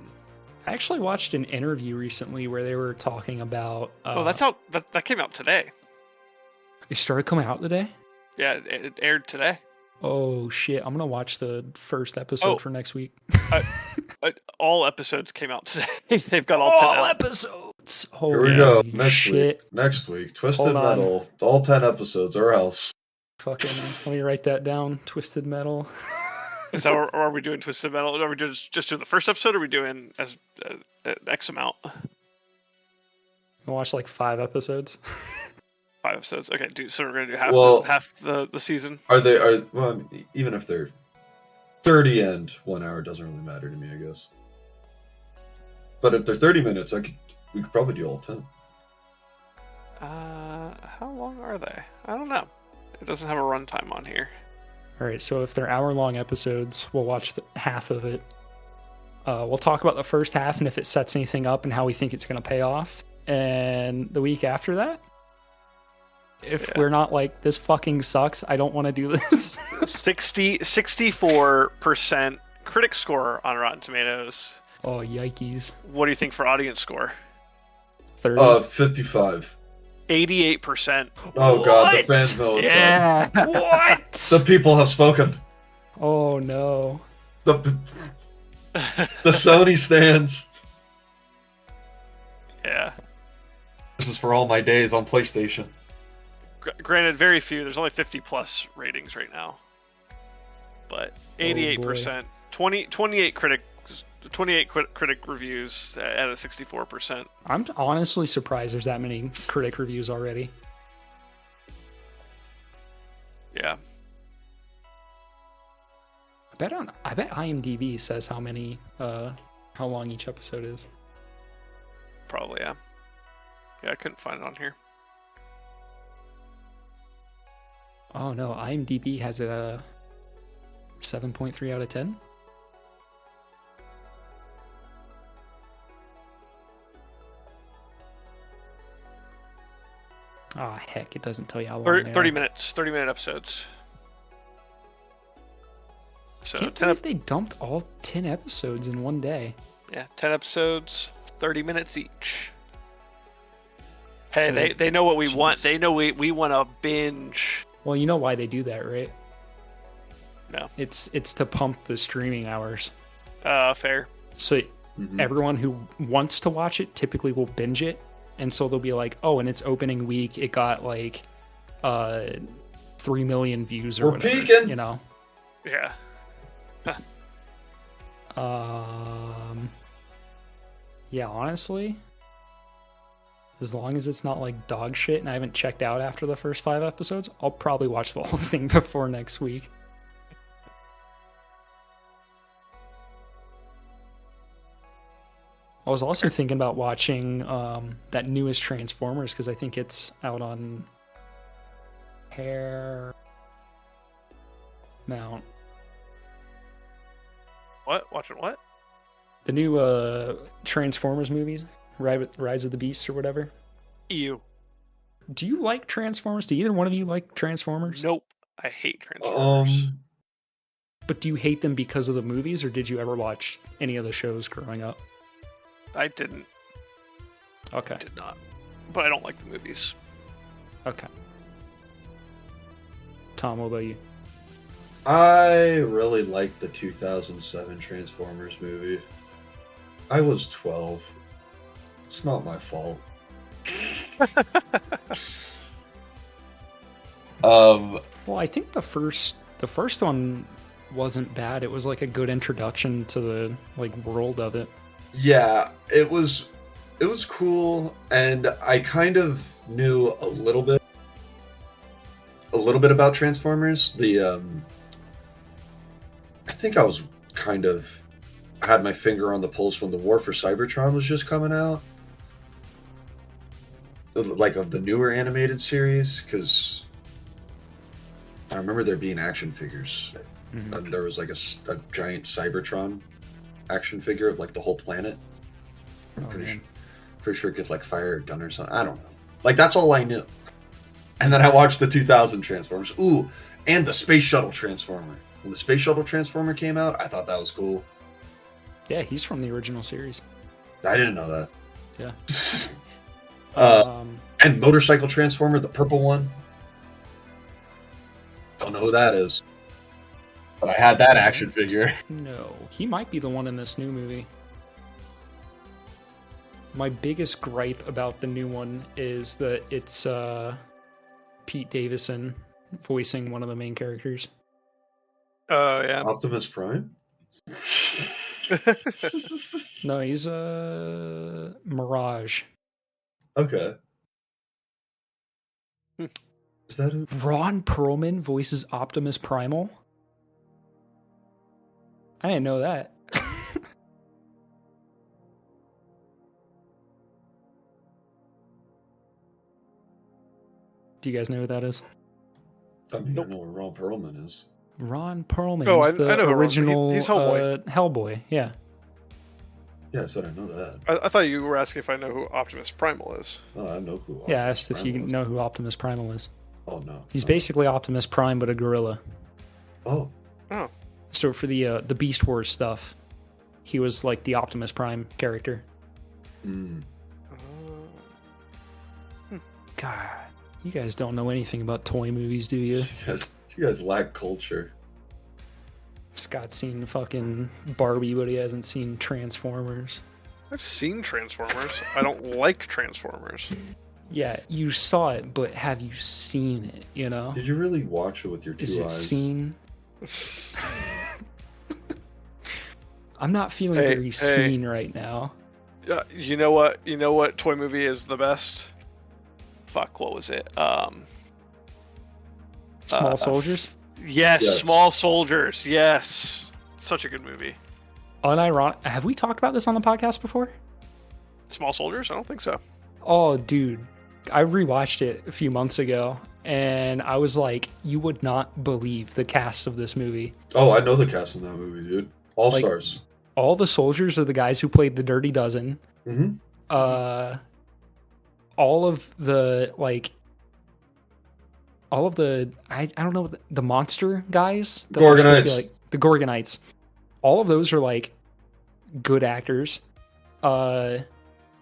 actually watched an interview recently where they were talking about. That's out. That came out today. It started coming out today. Yeah, it aired today. Oh shit! I'm gonna watch the first episode for next week. All episodes came out today. They've got all 10 episodes. Here we go. Shit. Next week. Twisted Metal. All 10 episodes or else. Fucking. Let me write that down. Twisted Metal. Is that, or are we doing Twisted Metal? Are we just doing the first episode, or are we doing as X amount? I'll watch like 5 episodes. 5 episodes. Okay, so we're gonna do half the season. Well, even if they're 30 and 1 hour, doesn't really matter to me, I guess. But if they're 30 minutes, we could probably do all 10. How long are they? I don't know. It doesn't have a runtime on here. All right, so if they're hour-long episodes, we'll watch half of it. We'll talk about the first half and if it sets anything up and how we think it's going to pay off. And the week after that, if we're not like, this fucking sucks, I don't want to do this. 64% critic score on Rotten Tomatoes. Oh, yikes. What do you think for audience score? 30? 55. 88%. Oh god, the fans know it's up. What? The people have spoken. Oh no. The Sony stands. Yeah. This is for all my days on PlayStation. Granted, very few. There's only 50 plus ratings right now. But 88%. 28 critic reviews at a 64%. I'm honestly surprised there's that many critic reviews already. Yeah. I bet IMDb says how long each episode is. Probably, yeah. Yeah, I couldn't find it on here. Oh no, IMDb has a 7.3 out of 10. Ah, heck, it doesn't tell you how long. 30 minutes, 30-minute episodes. So Can't believe they dumped all 10 episodes in one day. Yeah, 10 episodes, 30 minutes each. Hey, they know what we want. They know we want a binge. Well, you know why they do that, right? No. It's to pump the streaming hours. Fair. So everyone who wants to watch it typically will binge it. And so they'll be like, oh, in its opening week, it got like 3 million views or whatever. Peaking. You know? Yeah. Yeah, honestly, as long as it's not like dog shit and I haven't checked out after the first 5 episodes, I'll probably watch the whole thing before next week. I was also thinking about watching that newest Transformers because I think it's out on Paramount. What? Watching what? The new Transformers movies, Rise of the Beasts or whatever. Ew. Do you like Transformers? Do either one of you like Transformers? Nope. I hate Transformers. But do you hate them because of the movies, or did you ever watch any of the shows growing up? I didn't. Okay. I did not. But I don't like the movies. Okay. Tom, what about you? I really liked the 2007 Transformers movie. I was 12. It's not my fault. Well, I think the first one wasn't bad. It was like a good introduction to the world of it. Yeah, it was cool, and I kind of knew a little bit about Transformers. I think I was had my finger on the pulse when the War for Cybertron was just coming out, like of the newer animated series, because I remember there being action figures. Mm-hmm. And there was like a giant Cybertron action figure of like the whole planet. I'm pretty sure. Pretty sure it could like fire a gun or something. I don't know. Like that's all I knew. And then I watched the 2000 Transformers. Ooh, and the Space Shuttle Transformer. When the Space Shuttle Transformer came out, I thought that was cool. Yeah, he's from the original series. I didn't know that. Yeah. And Motorcycle Transformer, the purple one. Don't know who that is. But I had that action figure. No, he might be the one in this new movie. My biggest gripe about the new one is that it's Pete Davidson voicing one of the main characters. Oh, yeah. Optimus Prime? No, he's Mirage. Okay. Is that who? Ron Perlman voices Optimus Primal? I didn't know that. Do you guys know who that is? I mean, I know where Ron Perlman is. Ron Perlman. Oh, He's I know who original he's Hellboy. Hellboy, yeah. Yeah, I said I know that. I thought you were asking if I know who Optimus Primal is. Oh, I have no clue. Yeah, I asked if you know who Optimus Primal is. Oh, no. He's basically Optimus Prime, but a gorilla. Oh. Oh. So for the Beast Wars stuff, he was like the Optimus Prime character. Mm. God, you guys don't know anything about toy movies, do you? You guys lack culture. Scott's seen fucking Barbie, but he hasn't seen Transformers. I've seen Transformers. I don't like Transformers. Yeah, you saw it, but have you seen it, you know? Did you really watch it with your two Is it eyes? seen? I'm not feeling very seen right now. You know what? You know what toy movie is the best? Fuck, what was it? Small Soldiers? Yes, Small Soldiers. Yes. Such a good movie. Unironic. Have we talked about this on the podcast before? Small Soldiers? I don't think so. Oh, dude. I rewatched it a few months ago, and I was like, you would not believe the cast of this movie. Oh, I know the cast in that movie, dude. All stars. All the soldiers are the guys who played the Dirty Dozen. Mm-hmm. All of the, I don't know, the monster guys? Gorgonites. The Gorgonites. All of those are, good actors.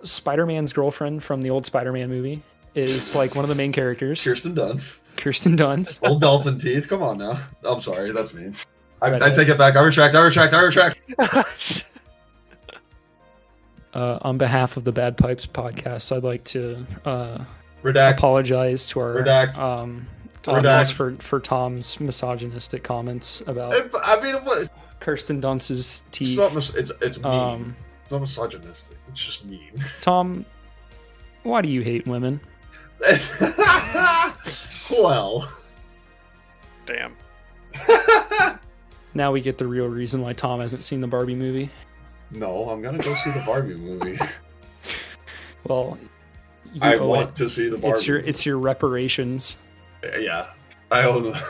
Spider-Man's girlfriend from the old Spider-Man movie is, one of the main characters. Kirsten Dunst. Old dolphin teeth. Come on now. I'm sorry. That's mean. I take it back. I retract. On behalf of the Bad Pipes podcast, I'd like to Redact. apologize to our Redact. for Tom's misogynistic comments about Kirsten Dunst's teeth. It's mean. It's not misogynistic. It's just mean. Tom, why do you hate women? Well. Damn. Now we get the real reason why Tom hasn't seen the Barbie movie. No, I'm gonna go see the Barbie movie. Well, I want to see the Barbie. It's your reparations. Yeah, I owe them.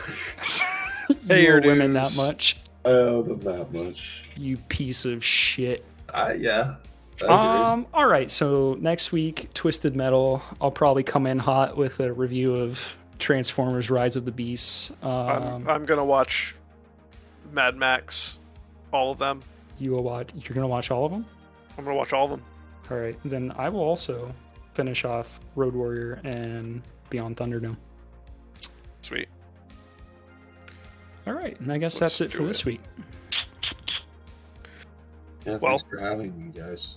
You owe women that much. I owe them that much. You piece of shit. Yeah. I agree. All right. So next week, Twisted Metal. I'll probably come in hot with a review of Transformers: Rise of the Beasts. I'm gonna watch Mad Max, all of them. You're gonna watch all of them? I'm gonna watch all of them. All right. Then I will also finish off Road Warrior and Beyond Thunderdome. Sweet. All right. And I guess that's it for this week. Yeah, thanks for having me, guys.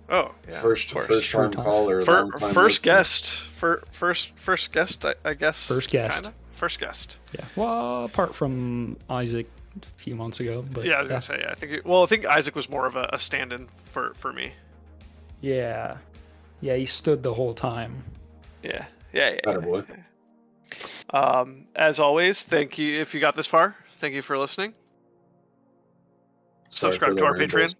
Oh, yeah. First time caller. First guest. First guest, I guess. First guest. Kinda. First guest. Yeah. Well, apart from Isaac a few months ago, but yeah, I was gonna say. I think Isaac was more of a stand-in for me. Yeah. Yeah, he stood the whole time. Yeah. Better boy. As always, thank you if you got this far. Thank you for listening. Subscribe to our Patreon.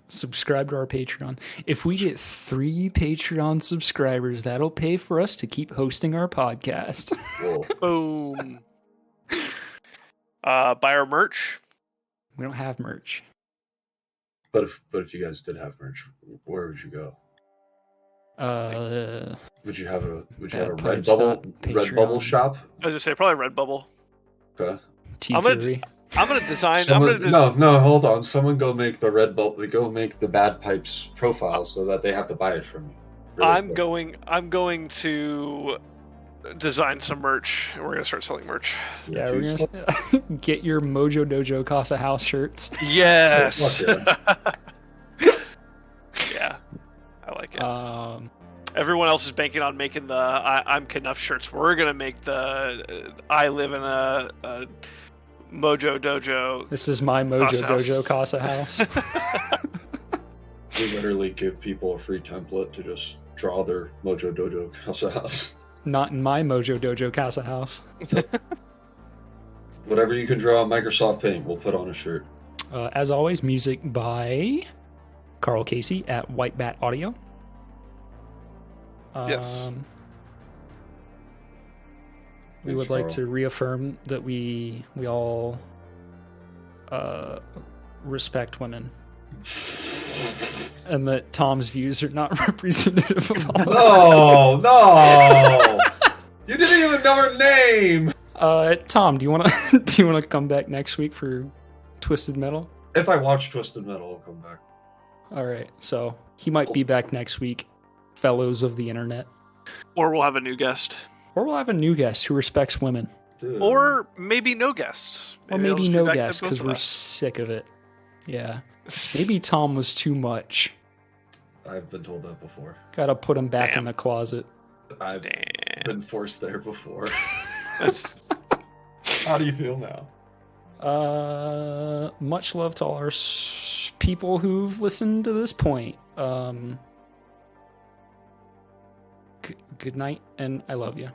Subscribe to our Patreon. If we get 3 Patreon subscribers, that'll pay for us to keep hosting our podcast. Boom. Buy our merch. We don't have merch. But if you guys did have merch, where would you go? Would you have a Bagpipes.patreon. Redbubble shop? I was gonna say probably Redbubble. Okay. T-Fury. I'm gonna design. No, hold on. Someone go make the Redbubble. Go make the Bad Pipes profile so that they have to buy it from you. Really I'm going to design some merch, and we're gonna start selling merch. Yeah, we're gonna get your Mojo Dojo Casa House shirts. Yes. Oh, Yeah, I like it. Everyone else is banking on making the I'm Knuff shirts. We're gonna make the I live in a Mojo Dojo. This is my Mojo Dojo Casa House. We literally give people a free template to just draw their Mojo Dojo Casa House. Not in my Mojo Dojo Casa House. Whatever you can draw on Microsoft Paint, we'll put on a shirt. As always, music by Carl Casey at White Bat Audio. Yes. We would like to reaffirm that we all respect women. And that Tom's views are not representative of all. No! You didn't even know her name! Tom, do you wanna come back next week for Twisted Metal? If I watch Twisted Metal, I'll come back. Alright, so he might be back next week, fellows of the internet. Or we'll have a new guest. Or we'll have a new guest who respects women. Dude. Or maybe no guests. Or maybe no guests, because we're sick of it. Yeah. Maybe Tom was too much. I've been told that before. Gotta put him back in the closet. I've been forced there before. How do you feel now? Much love to all our people who've listened to this point. Good night, and I love you.